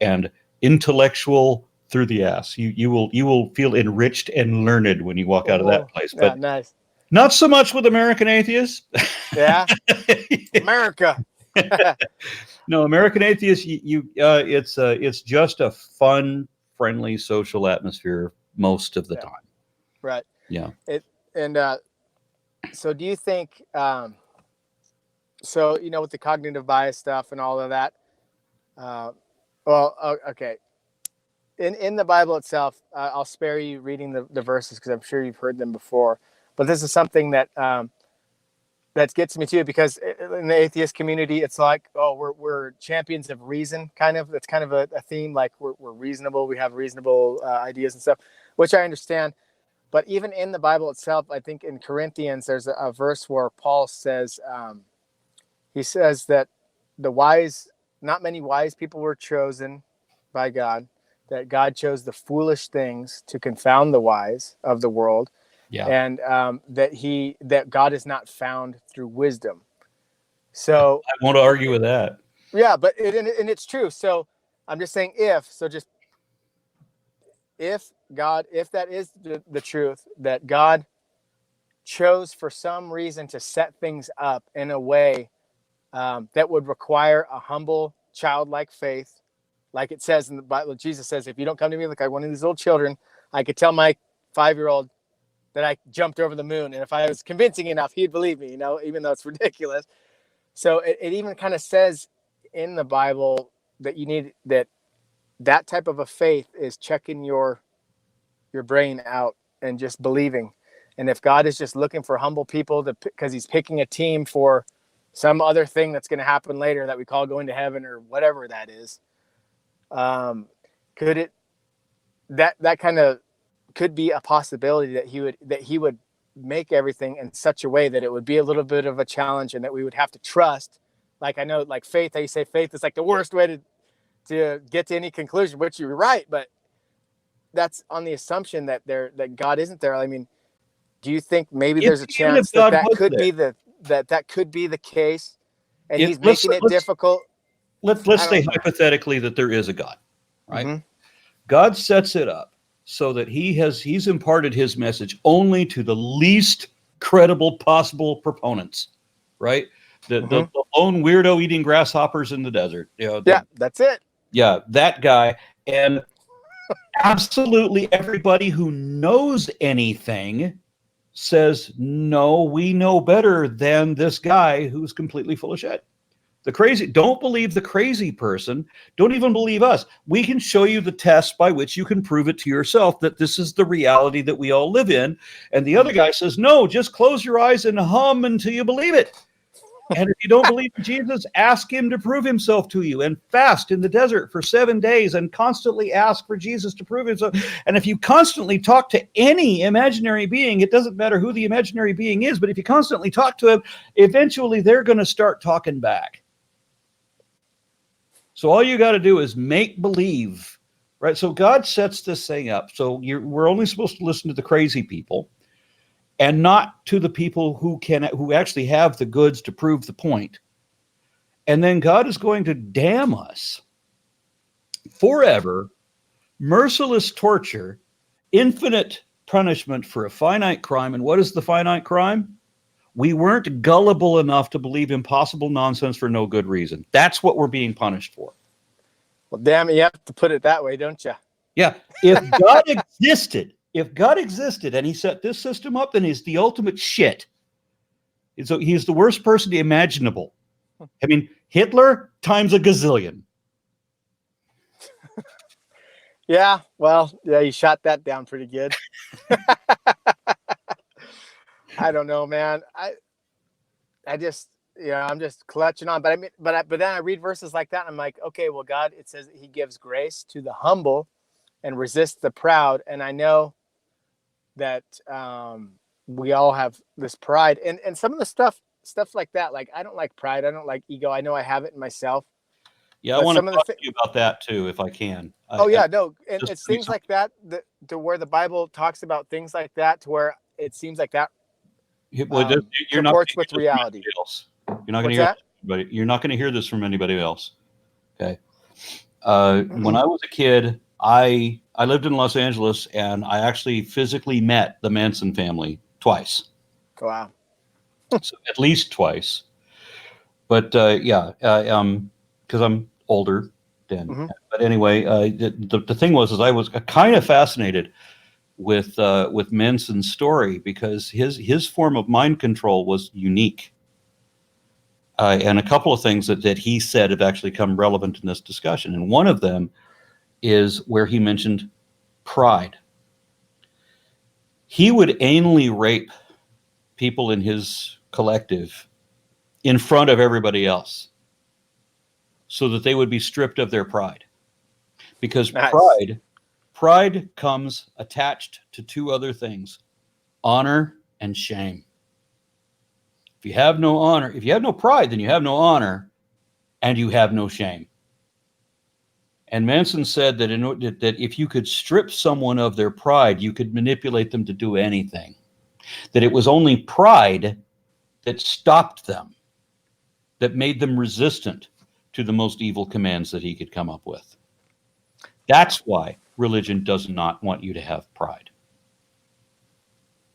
and intellectual through the ass. You will feel enriched and learned when you walk out of that place. But nice. Not so much with American atheists. Yeah. America. No, American atheists, it's just a fun, friendly, social atmosphere most of the time. Right. Yeah. So do you think, so, with the cognitive bias stuff and all of that, okay. In the Bible itself, I'll spare you reading the verses because I'm sure you've heard them before, but this is something that gets me too, because in the atheist community, it's like, oh, we're champions of reason, kind of. That's kind of a theme. Like we're reasonable. We have reasonable ideas and stuff, which I understand. But even in the Bible itself, I think in Corinthians, there's a verse where Paul says, he says that not many wise people were chosen by God, that God chose the foolish things to confound the wise of the world. Yeah. And that God is not found through wisdom. So I won't argue with that. Yeah, but it's true. So I'm just saying if that is the truth, that God chose for some reason to set things up in a way that would require a humble, childlike faith, like it says in the Bible. Jesus says, if you don't come to me like one of these little children, I could tell my 5-year-old that I jumped over the moon. And if I was convincing enough, he'd believe me, even though it's ridiculous. So it even kind of says in the Bible that you need that type of a faith is checking your brain out and just believing. And if God is just looking for humble people because he's picking a team for some other thing that's going to happen later that we call going to heaven or whatever that is, that kind of could be a possibility that he would make everything in such a way that it would be a little bit of a challenge and that we would have to trust. Like I know, like faith, how you say faith is like the worst way to get to any conclusion, which you're right, but that's on the assumption that God isn't there. I mean, do you think maybe there's a chance that could be the case, and he's making it difficult? Let's say hypothetically that there is a God, right? Mm-hmm. God sets it up so that he's imparted his message only to the least credible possible proponents, right? The lone weirdo eating grasshoppers in the desert. That's it. Yeah, that guy. And absolutely everybody who knows anything says, no, we know better than this guy who's completely full of shit. Don't believe the crazy person. Don't even believe us. We can show you the tests by which you can prove it to yourself that this is the reality that we all live in. And the other guy says, no, just close your eyes and hum until you believe it. And if you don't believe in Jesus, ask him to prove himself to you, and fast in the desert for 7 days and constantly ask for Jesus to prove himself. And if you constantly talk to any imaginary being, it doesn't matter who the imaginary being is, but if you constantly talk to him, eventually they're going to start talking back. So all you got to do is make believe, right? So God sets this thing up. So we're only supposed to listen to the crazy people and not to the people who actually have the goods to prove the point. And then God is going to damn us forever, merciless torture, infinite punishment for a finite crime. And what is the finite crime? We weren't gullible enough to believe impossible nonsense for no good reason. That's what we're being punished for. Well, damn it, you have to put it that way, don't you? Yeah. If God existed and he set this system up, then he's the ultimate shit. So he's the worst person imaginable. I mean, Hitler times a gazillion. Yeah, well, yeah, you shot that down pretty good. I don't know, man. I just, I'm just clutching on. But I mean, but then I read verses like that, and I'm like, okay, well, God, it says that he gives grace to the humble and resists the proud. And I know that we all have this pride, and some of the stuff stuff like that. Like, I don't like pride. I don't like ego. I know I have it in myself. Yeah, I want to talk to you about that too, if I can. No, and it's things like that to where the Bible talks about things like that, to where it seems like that you're not comports with reality. You're not going to hear this from anybody. You're not going to hear this from anybody else. Okay. When I was a kid, I lived in Los Angeles, and I actually physically met the Manson family twice. Wow. So at least twice. But because I'm older then. But anyway, the thing was I was kind of fascinated with Manson's story, because his form of mind control was unique. And a couple of things that he said have actually come relevant in this discussion. And one of them is where he mentioned pride. He would anally rape people in his collective in front of everybody else, so that they would be stripped of their pride. Because pride comes attached to two other things: honor and shame. If you have no honor, if you have no pride, then you have no honor and you have no shame. And Manson said that that if you could strip someone of their pride, you could manipulate them to do anything. That it was only pride that stopped them, that made them resistant to the most evil commands that he could come up with. That's why religion does not want you to have pride.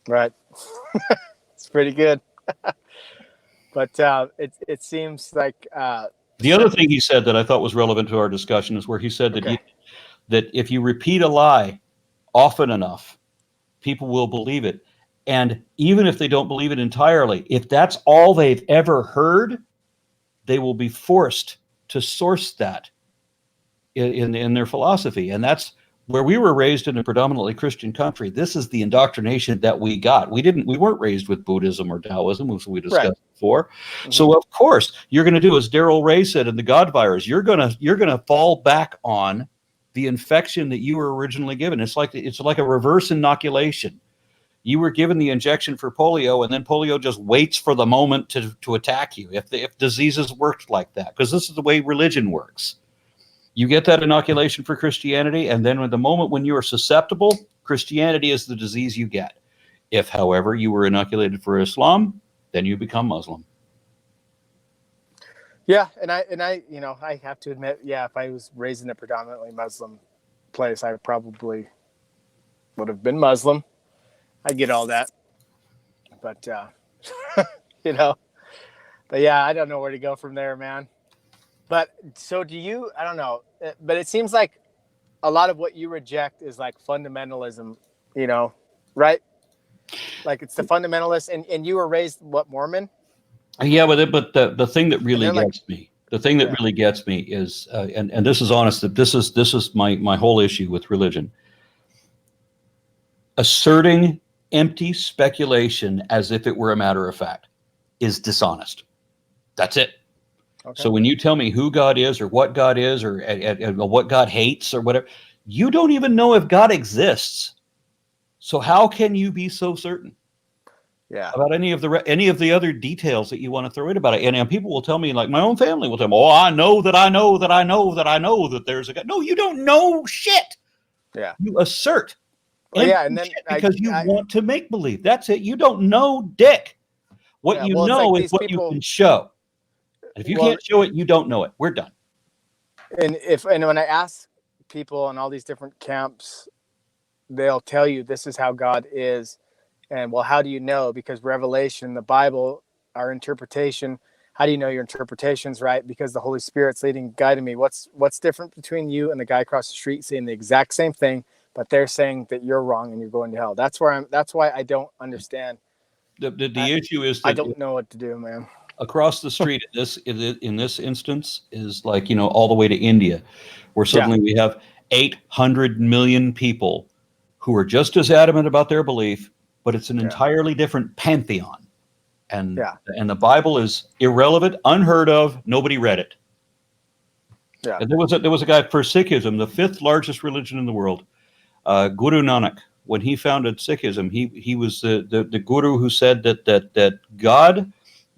Right. It's pretty good. But it seems like the other thing he said that I thought was relevant to our discussion is where he said that that if you repeat a lie often enough, people will believe it. And even if they don't believe it entirely, if that's all they've ever heard, they will be forced to source that in their philosophy. And that's where we were raised in a predominantly Christian country. This is the indoctrination that we got. We weren't raised with Buddhism or Taoism, as we discussed before. So of course you're going to do, as Daryl Ray said in the God Virus, you're going to fall back on the infection that you were originally given. It's like a reverse inoculation. You were given the injection for polio, and then polio just waits for the moment to attack you. If diseases worked like that, because this is the way religion works. You get that inoculation for Christianity, and then at the moment when you are susceptible, Christianity is the disease you get. If, however, you were inoculated for Islam, then you become Muslim. Yeah, and I have to admit, if I was raised in a predominantly Muslim place, I probably would have been Muslim. I get all that, but but yeah, I don't know where to go from there, man. But so do you? I don't know, but it seems like a lot of what you reject is like fundamentalism, right? Like it's the fundamentalists, and you were raised Mormon? Yeah, but the thing that really gets me, really gets me is, and this is honest, that this is my whole issue with religion. Asserting empty speculation as if it were a matter of fact is dishonest. That's it. Okay. So when you tell me who God is, or what God is, or what God hates, or whatever, you don't even know if God exists. So how can you be so certain? Yeah. About any of the other details that you want to throw in about it? And people will tell me, like my own family will tell me, "Oh, I know that there's a God." No, you don't know shit. Yeah. You assert. Well, and then because you want to make believe. That's it. You don't know dick. What you know is what you can show. And if you can't show it, you don't know it. We're done. And when I ask people in all these different camps, they'll tell you this is how God is. And well, how do you know? Because Revelation, the Bible, our interpretation. How do you know your interpretation's right? Because the Holy Spirit's leading, guiding me. What's different between you and the guy across the street saying the exact same thing, but they're saying that you're wrong and you're going to hell? That's why I don't understand. The issue is that I don't know what to do, man. Across the street in this instance is like, all the way to India, where suddenly we have 800 million people who are just as adamant about their belief, but it's an entirely different pantheon. And the Bible is irrelevant, unheard of, nobody read it. Yeah. And there was a guy for Sikhism, the 5th largest religion in the world, Guru Nanak. When he founded Sikhism, he was the guru who said that God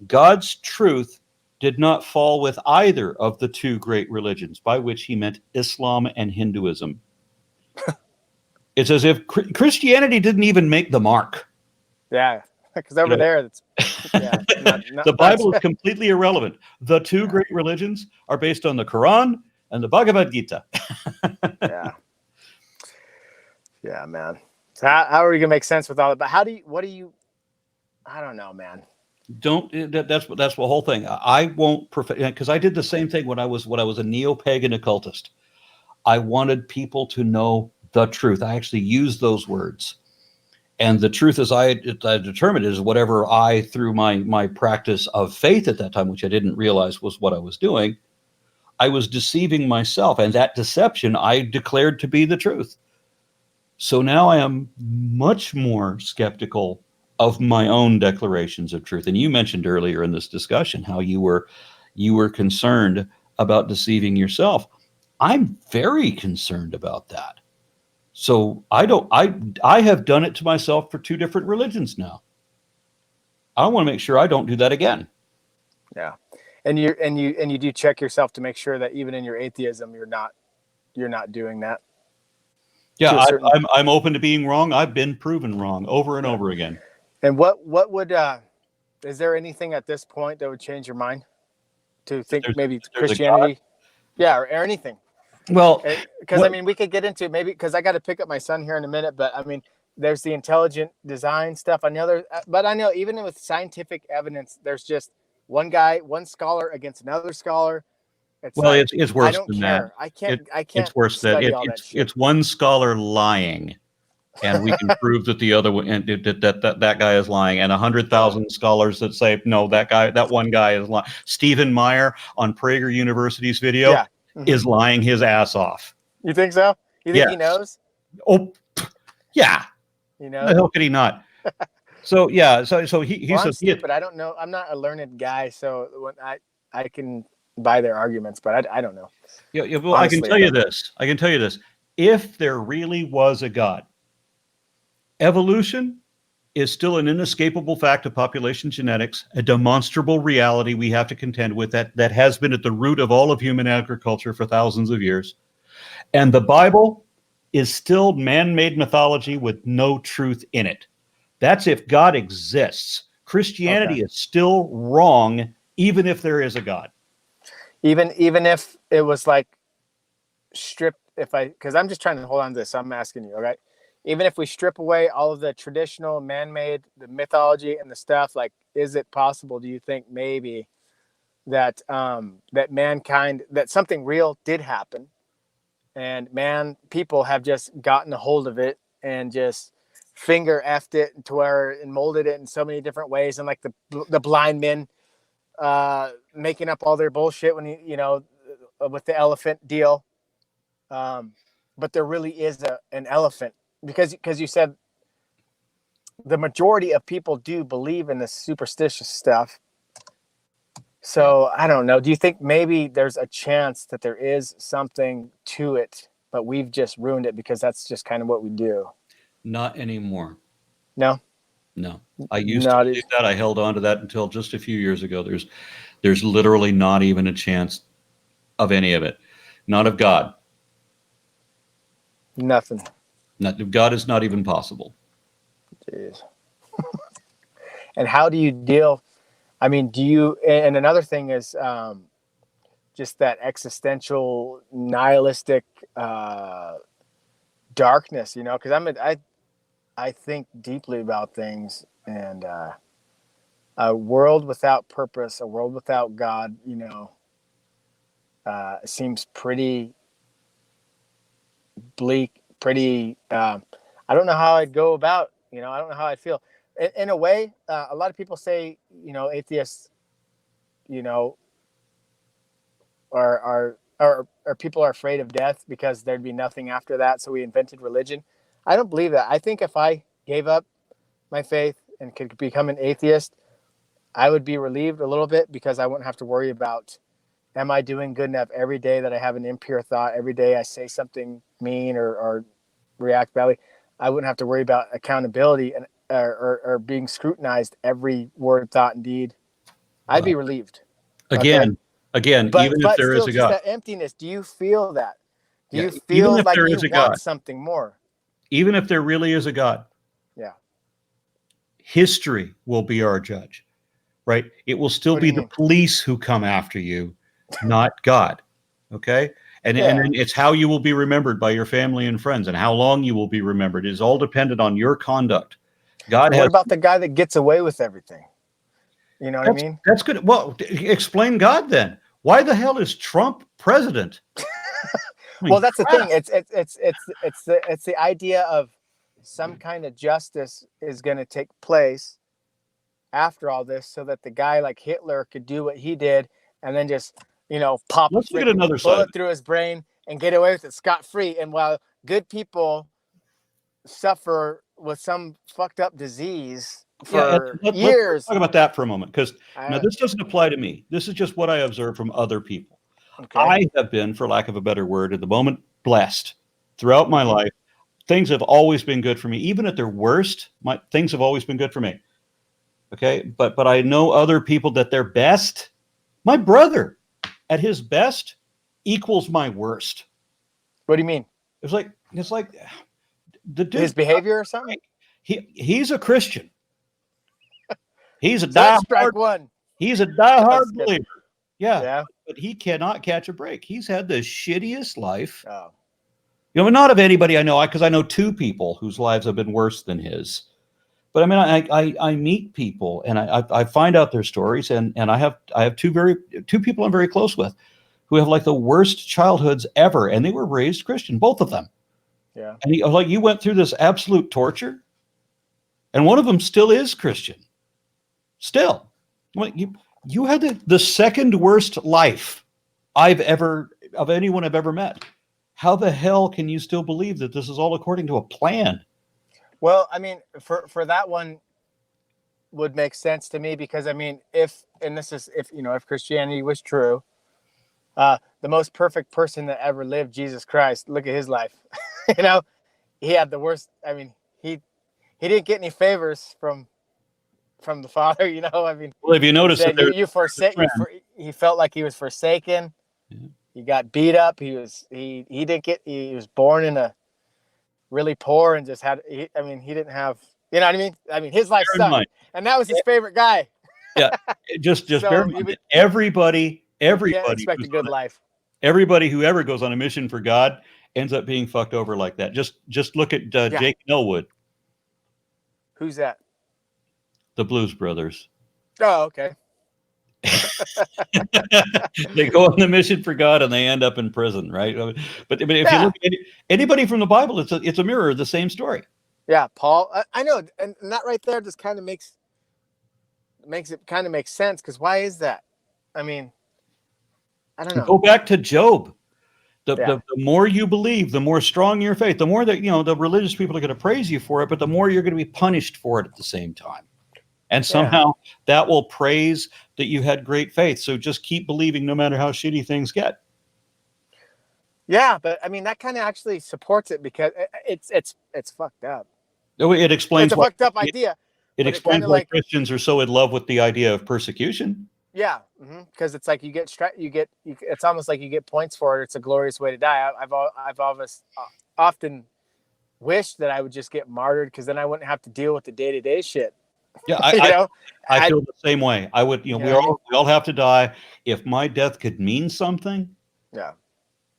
God's truth did not fall with either of the two great religions, by which he meant Islam and Hinduism. It's as if Christianity didn't even make the mark. Yeah, because over there, that's The Bible is completely irrelevant. The two great religions are based on the Quran and the Bhagavad Gita. Yeah, man. So how are we gonna make sense with all that? But I don't know, man. That's the whole thing. I won't because I did the same thing when I was a neo-pagan occultist. I wanted people to know the truth. I actually used those words. And the truth, as I determined, is whatever I, through my practice of faith at that time, which I didn't realize was what I was doing, I was deceiving myself. And that deception I declared to be the truth. So now I am much more skeptical of my own declarations of truth. And you mentioned earlier in this discussion how you were concerned about deceiving yourself. I'm very concerned about that. So I have done it to myself for two different religions now. I want to make sure I don't do that again. Yeah. And you do check yourself to make sure that even in your atheism, you're not doing that. Yeah, I'm open to being wrong. I've been proven wrong over and over again. And what would is there anything at this point that would change your mind to think maybe Christianity? Yeah, or anything. Well, because I mean, we could get into maybe because I got to pick up my son here in a minute, but I mean, there's the intelligent design stuff. I know but I know even with scientific evidence, there's just one scholar against another scholar. It's worse than that. I can't. It's worse than that. It's one scholar lying, and we can prove that the other one and that guy is lying, and 100,000 scholars that say no, that one guy is lying. Stephen Meyer on Prager University's video is lying his ass off. You think so? You think he knows? Oh, yeah. You know, the hell could he not? So yeah, so he says, I'm stupid. I don't know. I'm not a learned guy, so when I can buy their arguments, but I don't know. Yeah. Well, honestly, I can tell you this. If there really was a God, evolution is still an inescapable fact of population genetics, a demonstrable reality we have to contend with that has been at the root of all of human agriculture for thousands of years. And the Bible is still man-made mythology with no truth in it. That's if God exists. Christianity is still wrong, even if there is a God. Even if it was like stripped, because I'm just trying to hold on to this. I'm asking you, all right? Even if we strip away all of the traditional man-made, the mythology and the stuff, like, is it possible, do you think maybe that that mankind, that something real did happen and people have just gotten a hold of it and just finger effed it and molded it in so many different ways, and like the blind men making up all their bullshit when with the elephant deal, but there really is an elephant because you said the majority of people do believe in this superstitious stuff. So I don't know. Do you think maybe there's a chance that there is something to it, but we've just ruined it because that's just kind of what we do? Not anymore. No. I used to believe that. I held on to that until just a few years ago. There's literally not even a chance of any of it. Not of God. Nothing. God is not even possible. Jeez. And how do you deal? I mean, and another thing is just that existential nihilistic darkness, because I think deeply about things, and a world without purpose, a world without God, seems pretty bleak, pretty, I don't know how I'd go about, I don't know how I'd feel. In a way, a lot of people say, atheists, are people are afraid of death because there'd be nothing after that. So we invented religion. I don't believe that. I think if I gave up my faith and could become an atheist, I would be relieved a little bit because I wouldn't have to worry about, am I doing good enough every day that I have an impure thought, every day I say something mean or react badly. I wouldn't have to worry about accountability and or being scrutinized every word, thought, and deed I'd be relieved. Again, even if But there is still, a just God, that emptiness. Do you feel that? Do you even feel if like there you is a want God, something more? even if there really is a God, Yeah. history will be our judge, right? It will still What do be you the mean? police who come after you, not God. Okay. And Yeah. then it's how you will be remembered by your family and friends and how long you will be remembered. It is all dependent on your conduct. God What has. about the guy that gets away with everything? You know what I mean? That's good. Well, explain God then. Why the hell is Trump president? Well, that's the Crap. thing. It's the idea of some kind of justice is going to take place after all this, so that the guy like Hitler could do what he did and then just pop a Let's look at freaking another side of bullet it. through his brain and get away with it scot free. And while good people suffer with some fucked up disease Yeah, for let's years, talk about that for a moment, because now I, this doesn't apply to me. This is just what I observe from other people. okay. I have been, for lack of a better word, at the moment, blessed throughout my Mhm. life. Things have always been good for me, even at their worst. Things have always been good for me. Okay, but I know other people that their best. My brother, at his best, equals my worst. What do you mean? It's like the His dude's behavior or something? he's a Christian. He's a So that's diehard. strike one. He's a I diehard was kidding. believer. Yeah, Yeah. but he cannot catch a break. He's had the shittiest life. Oh. Not of anybody I know, because I know two people whose lives have been worse than his. But I mean, I meet people and I find out their stories, and I have two people I'm very close with who have like the worst childhoods ever, and they were raised Christian, both of them. Yeah. And you went through this absolute torture, and one of them still is Christian. Still, you had the second worst life of anyone I've ever met. How the hell can you still believe that this is all according to a plan? Well, I mean, for that one would make sense to me, because I mean, if Christianity was true, the most perfect person that ever lived, Jesus Christ, look at his life. you know, he had the worst. I mean, he didn't get any favors from the Father. I mean, Well, if you he notice that said you forsake you. He felt like he was forsaken. yeah. He got beat up. He didn't get. He was born in a really poor and just had. He didn't have. You know what I mean? I mean, his life Bear in sucked, mind, and that was his favorite guy. yeah, just bear So in mind that everybody you can't expect a good life. everybody who ever goes on a mission for God ends up being fucked over like that. Just look at Yeah. Jake Elwood, Who's that? the Blues Brothers. Oh, okay. They go on the mission for God and they end up in prison, right? But if you Yeah. look at anybody from the Bible, it's a mirror of the same story. Yeah, Paul. I know, and that right there just kind of makes it kind of make sense. Because why is that? I mean, I don't know. Go back to Job. The, Yeah. the more you believe, the more strong your faith, the more that the religious people are going to praise you for it, but the more you're going to be punished for it at the same time. And somehow that will praise that you had great faith. So just keep believing no matter how shitty things get. Yeah, but I mean that kind of actually supports it, because it's fucked up. It explains It's a why fucked up idea. it But it kind explains of why like, Christians are so in love with the idea of persecution. yeah, because it's like it's almost like you get points for it. It's a glorious way to die. I've always often wished that I would just get martyred, because then I wouldn't have to deal with the day-to-day shit. Yeah, I feel the same way. I would, we all have to die. If my death could mean something, yeah,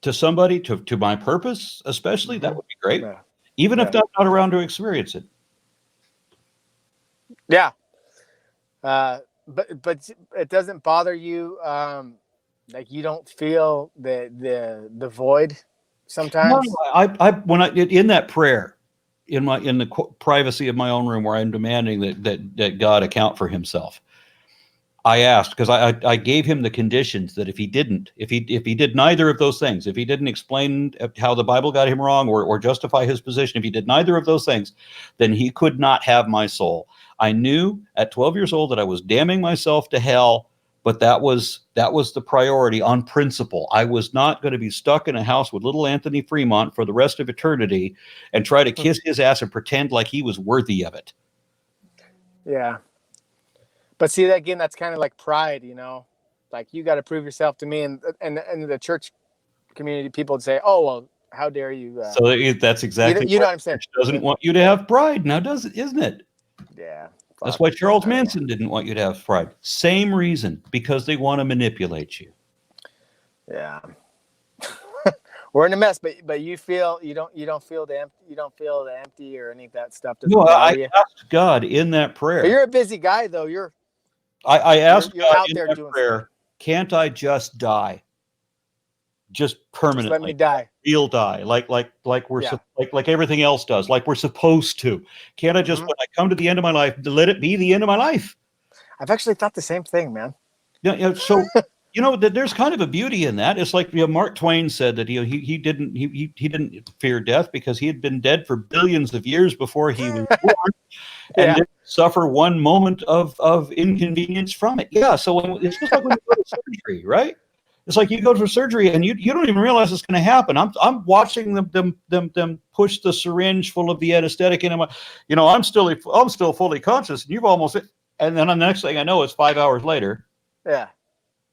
to somebody, to my purpose, especially, that would be great. Yeah. Even if I'm not around to experience it. Yeah. But it doesn't bother you, like you don't feel the void sometimes. No, when I in that prayer, in the privacy of my own room, where I'm demanding that God account for himself, I asked, because I gave him the conditions that if he did neither of those things, if he didn't explain how the Bible got him wrong or justify his position, if he did neither of those things, then he could not have my soul. I knew at 12 years old that I was damning myself to hell, but that was the priority on principle. I was not going to be stuck in a house with little Anthony Fremont for the rest of eternity and try to kiss his ass and pretend like he was worthy of it. Yeah. But see, that again, that's kind of like pride, like you got to prove yourself to me, and the church community people would say, "Oh well, how dare you?" So that's exactly you know why what I'm the saying. church doesn't want you to have pride now, isn't it? Yeah. That's Fuck. why Charles Manson didn't want you to have pride. Same reason, because they want to manipulate you. Yeah. We're in a mess, but you don't feel the empty or any of that stuff doesn't No, I bother you. asked God in that prayer. But you're a busy guy though. I asked you're God out in there that doing prayer, stuff. can't I just die? Just permanently. Just let me die. Real die, like we're Yeah. like everything else does, like we're supposed to. Can't I just, when I come to the end of my life, let it be the end of my life? I've actually thought the same thing, man. Yeah, so there's kind of a beauty in that. It's like Mark Twain said that he didn't fear death because he had been dead for billions of years before he was born, and didn't suffer one moment of inconvenience from it. Yeah, so it's just like when you go to surgery, right? It's like you go to surgery and you don't even realize it's going to happen. I'm watching them push the syringe full of the anesthetic into my, I'm still fully conscious, and and then the next thing I know, it's 5 hours later. Yeah.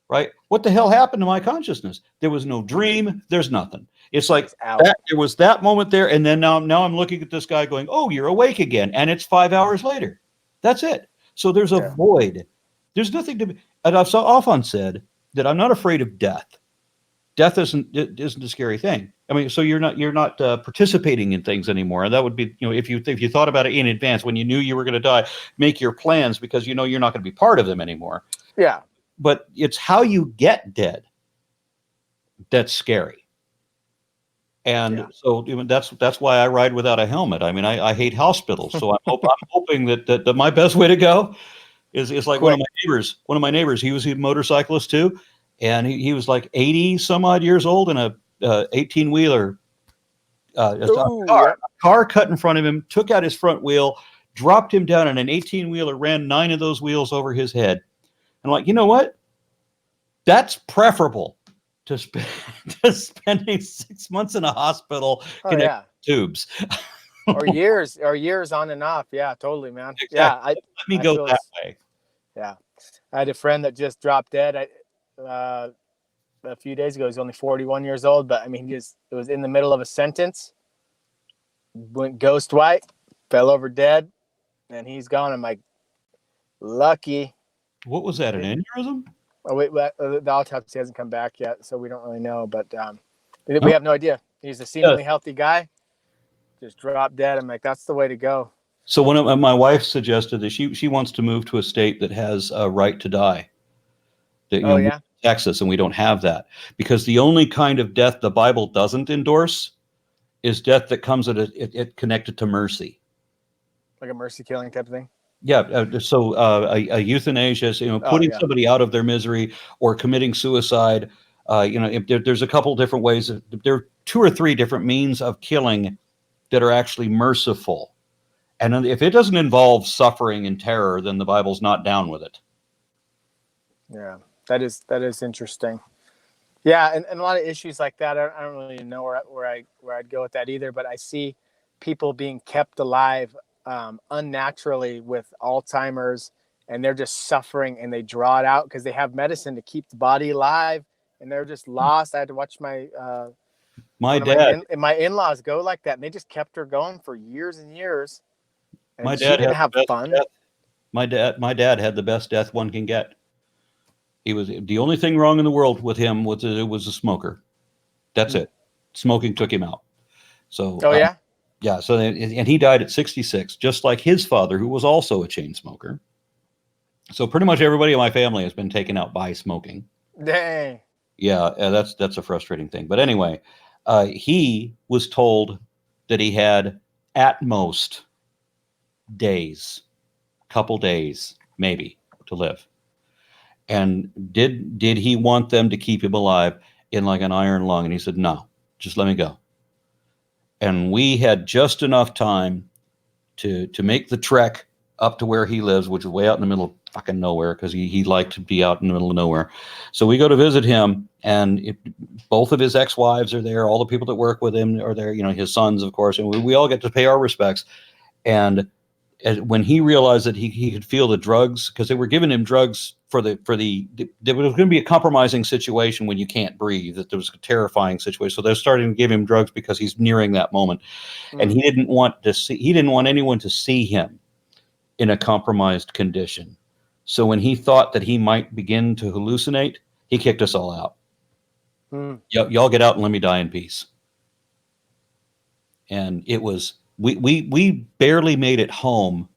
Right? What the hell happened to my consciousness? There was no dream. There's nothing. It's like that, there was that moment there, and then now I'm looking at this guy going, "Oh, you're awake again," and it's 5 hours later. That's it. So there's a void. There's nothing to be. And I've so often said that I'm not afraid of death. Death isn't a scary thing. I mean, so you're not participating in things anymore. And that would be, if you thought about it in advance, when you knew you were going to die, make your plans because you're not going to be part of them anymore. Yeah. But it's how you get dead that's scary. And so that's why I ride without a helmet. I mean, I hate hospitals, so I'm hoping that my best way to go is like one of my neighbors. He was a motorcyclist too, and he was like 80 some odd years old in a 18-wheeler. Car cut in front of him, took out his front wheel, dropped him down, and an 18-wheeler ran 9 of those wheels over his head. And like, you know what? That's preferable to spending 6 months in a hospital connected tubes. or years on and off. Yeah, totally, man. Exactly. Yeah, let me go that way. Yeah, I had a friend that just dropped dead. A few days ago. He's only 41 years old, but I mean, it was in the middle of a sentence, went ghost white, fell over dead, and he's gone. I'm like, lucky. What was that? An aneurysm? Oh wait, the autopsy hasn't come back yet, so we don't really know. But we have no idea. He's a seemingly healthy guy, just dropped dead. I'm like, that's the way to go. So my wife suggested that she wants to move to a state that has a right to die. That, Texas, and we don't have that, because the only kind of death the Bible doesn't endorse is death that comes at it connected to mercy, like a mercy killing type of thing. Yeah, so a euthanasia, putting somebody out of their misery or committing suicide. There's a couple different ways. There are 2 or 3 different means of killing that are actually merciful, and if it doesn't involve suffering and terror, then the Bible's not down with it. Yeah, that is interesting. Yeah, and a lot of issues like that. I don't really know where I'd go with that either. But I see people being kept alive unnaturally with Alzheimer's, and they're just suffering, and they draw it out because they have medicine to keep the body alive, and they're just lost. I had to watch my in-laws go like that, and they just kept her going for years and years. And my she dad didn't have fun. My dad had the best death one can get. He was the only thing wrong in the world with him was a smoker. That's it. Smoking took him out. So yeah. So and he died at 66, just like his father, who was also a chain smoker. So pretty much everybody in my family has been taken out by smoking. Dang. Yeah, that's a frustrating thing. But anyway, he was told that he had at most couple days maybe to live. And did he want them to keep him alive in like an iron lung? And he said, no, just let me go. And we had just enough time to make the trek up to where he lives, which is way out in the middle of fucking nowhere, because he liked to be out in the middle of nowhere. So we go to visit him, and both of his ex-wives are there. All the people that work with him are there. His sons, of course, and we all get to pay our respects. And when he realized that he could feel the drugs, because they were giving him drugs there was going to be a compromising situation when you can't breathe, that there was a terrifying situation. So they're starting to give him drugs because he's nearing that moment. And he didn't want anyone to see him in a compromised condition. So when he thought that he might begin to hallucinate, he kicked us all out. Y'all get out and let me die in peace. And it was, we barely made it home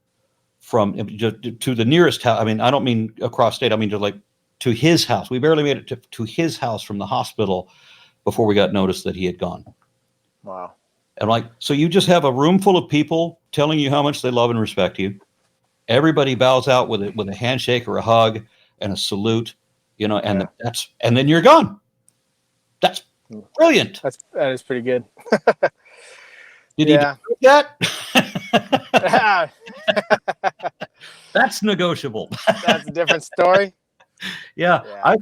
from to the nearest house. I mean, I don't mean across state. I mean to his house. We barely made it to his house from the hospital before we got notice that he had gone. Wow. And like, so you just have a room full of people telling you how much they love and respect you. Everybody bows out with a handshake or a hug and a salute, and and then you're gone. That's brilliant. That is pretty good. Did he do that? That's negotiable. That's a different story. Yeah. I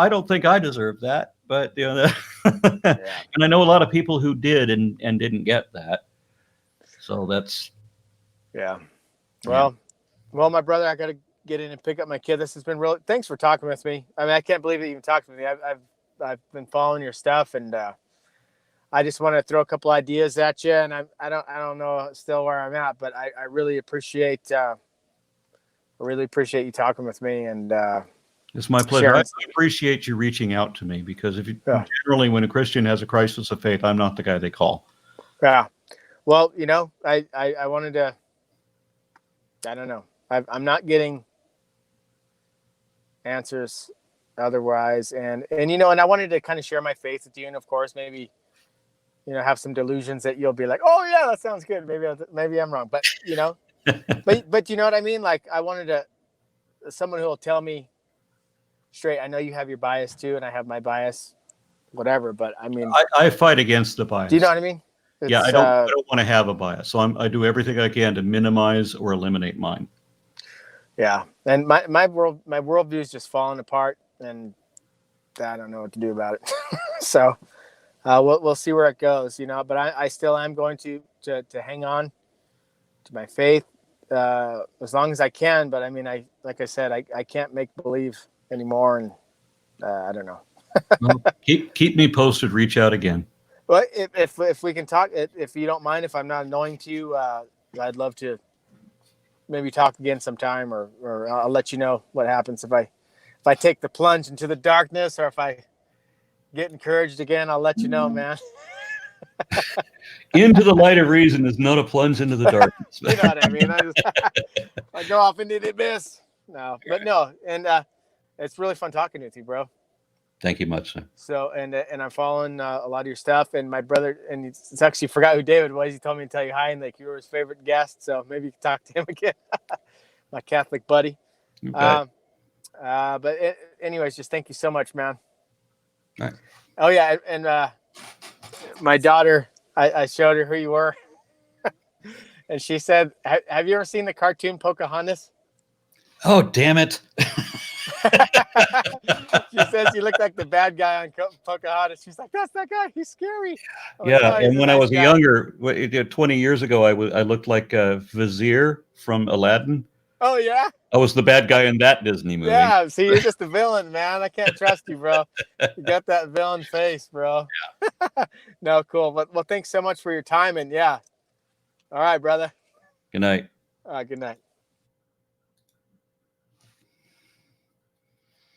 don't think I deserve that, but and I know a lot of people who did and didn't get that. So that's Well, my brother, I got to get in and pick up my kid. This has been real. Thanks for talking with me. I mean, I can't believe that you even talked with me. I've been following your stuff, and I just want to throw a couple ideas at you. And I don't know still where I'm at, but I really appreciate you talking with me. And it's my pleasure. I appreciate you reaching out to me, because generally when a Christian has a crisis of faith, I'm not the guy they call. Yeah. Well, I wanted to. I don't know. I'm not getting answers otherwise, and I wanted to kind of share my faith with you, and of course maybe have some delusions that you'll be like, oh yeah, that sounds good. Maybe I'm wrong, but but you know what I mean. Like, I wanted someone who will tell me straight. I know you have your bias too, and I have my bias, whatever. But I mean, I fight against the bias. Do you know what I mean? I don't want to have a bias, so I do everything I can to minimize or eliminate mine. Yeah, and my worldview is just falling apart, and I don't know what to do about it. So we'll see where it goes, But I still am going to hang on to my faith as long as I can. But I mean, like I said, I can't make believe anymore, and I don't know. Well, keep me posted. Reach out again. Well, if we can talk, if you don't mind, if I'm not annoying to you, I'd love to maybe talk again sometime, or I'll let you know what happens if I take the plunge into the darkness, or if I get encouraged again. I'll let you know, man. Into the light of reason is not a plunge into the darkness. You know what I mean? I go off into the abyss. No, but no, and it's really fun talking with you, bro. Thank you much, sir. So, and I'm following a lot of your stuff, and my brother, and it's actually forgot who David was. He told me to tell you hi, and like you were his favorite guest. So maybe you can talk to him again. My Catholic buddy. Okay. But anyways, just thank you so much, man. All right. Oh yeah, and my daughter, I showed her who you were, and she said, "Have you ever seen the cartoon Pocahontas?" Oh, damn it! She says you look like the bad guy on Pocahontas. She's like, "That's that guy. He's scary." And when I was younger, 20 years ago, I looked like Vizier from Aladdin. Oh yeah. I was the bad guy in that Disney movie. Yeah, see, you're just a villain, man. I can't trust you, bro. You got that villain face, bro. Yeah. No, cool. But well, thanks so much for your time, and yeah. All right, brother. Good night. Good night.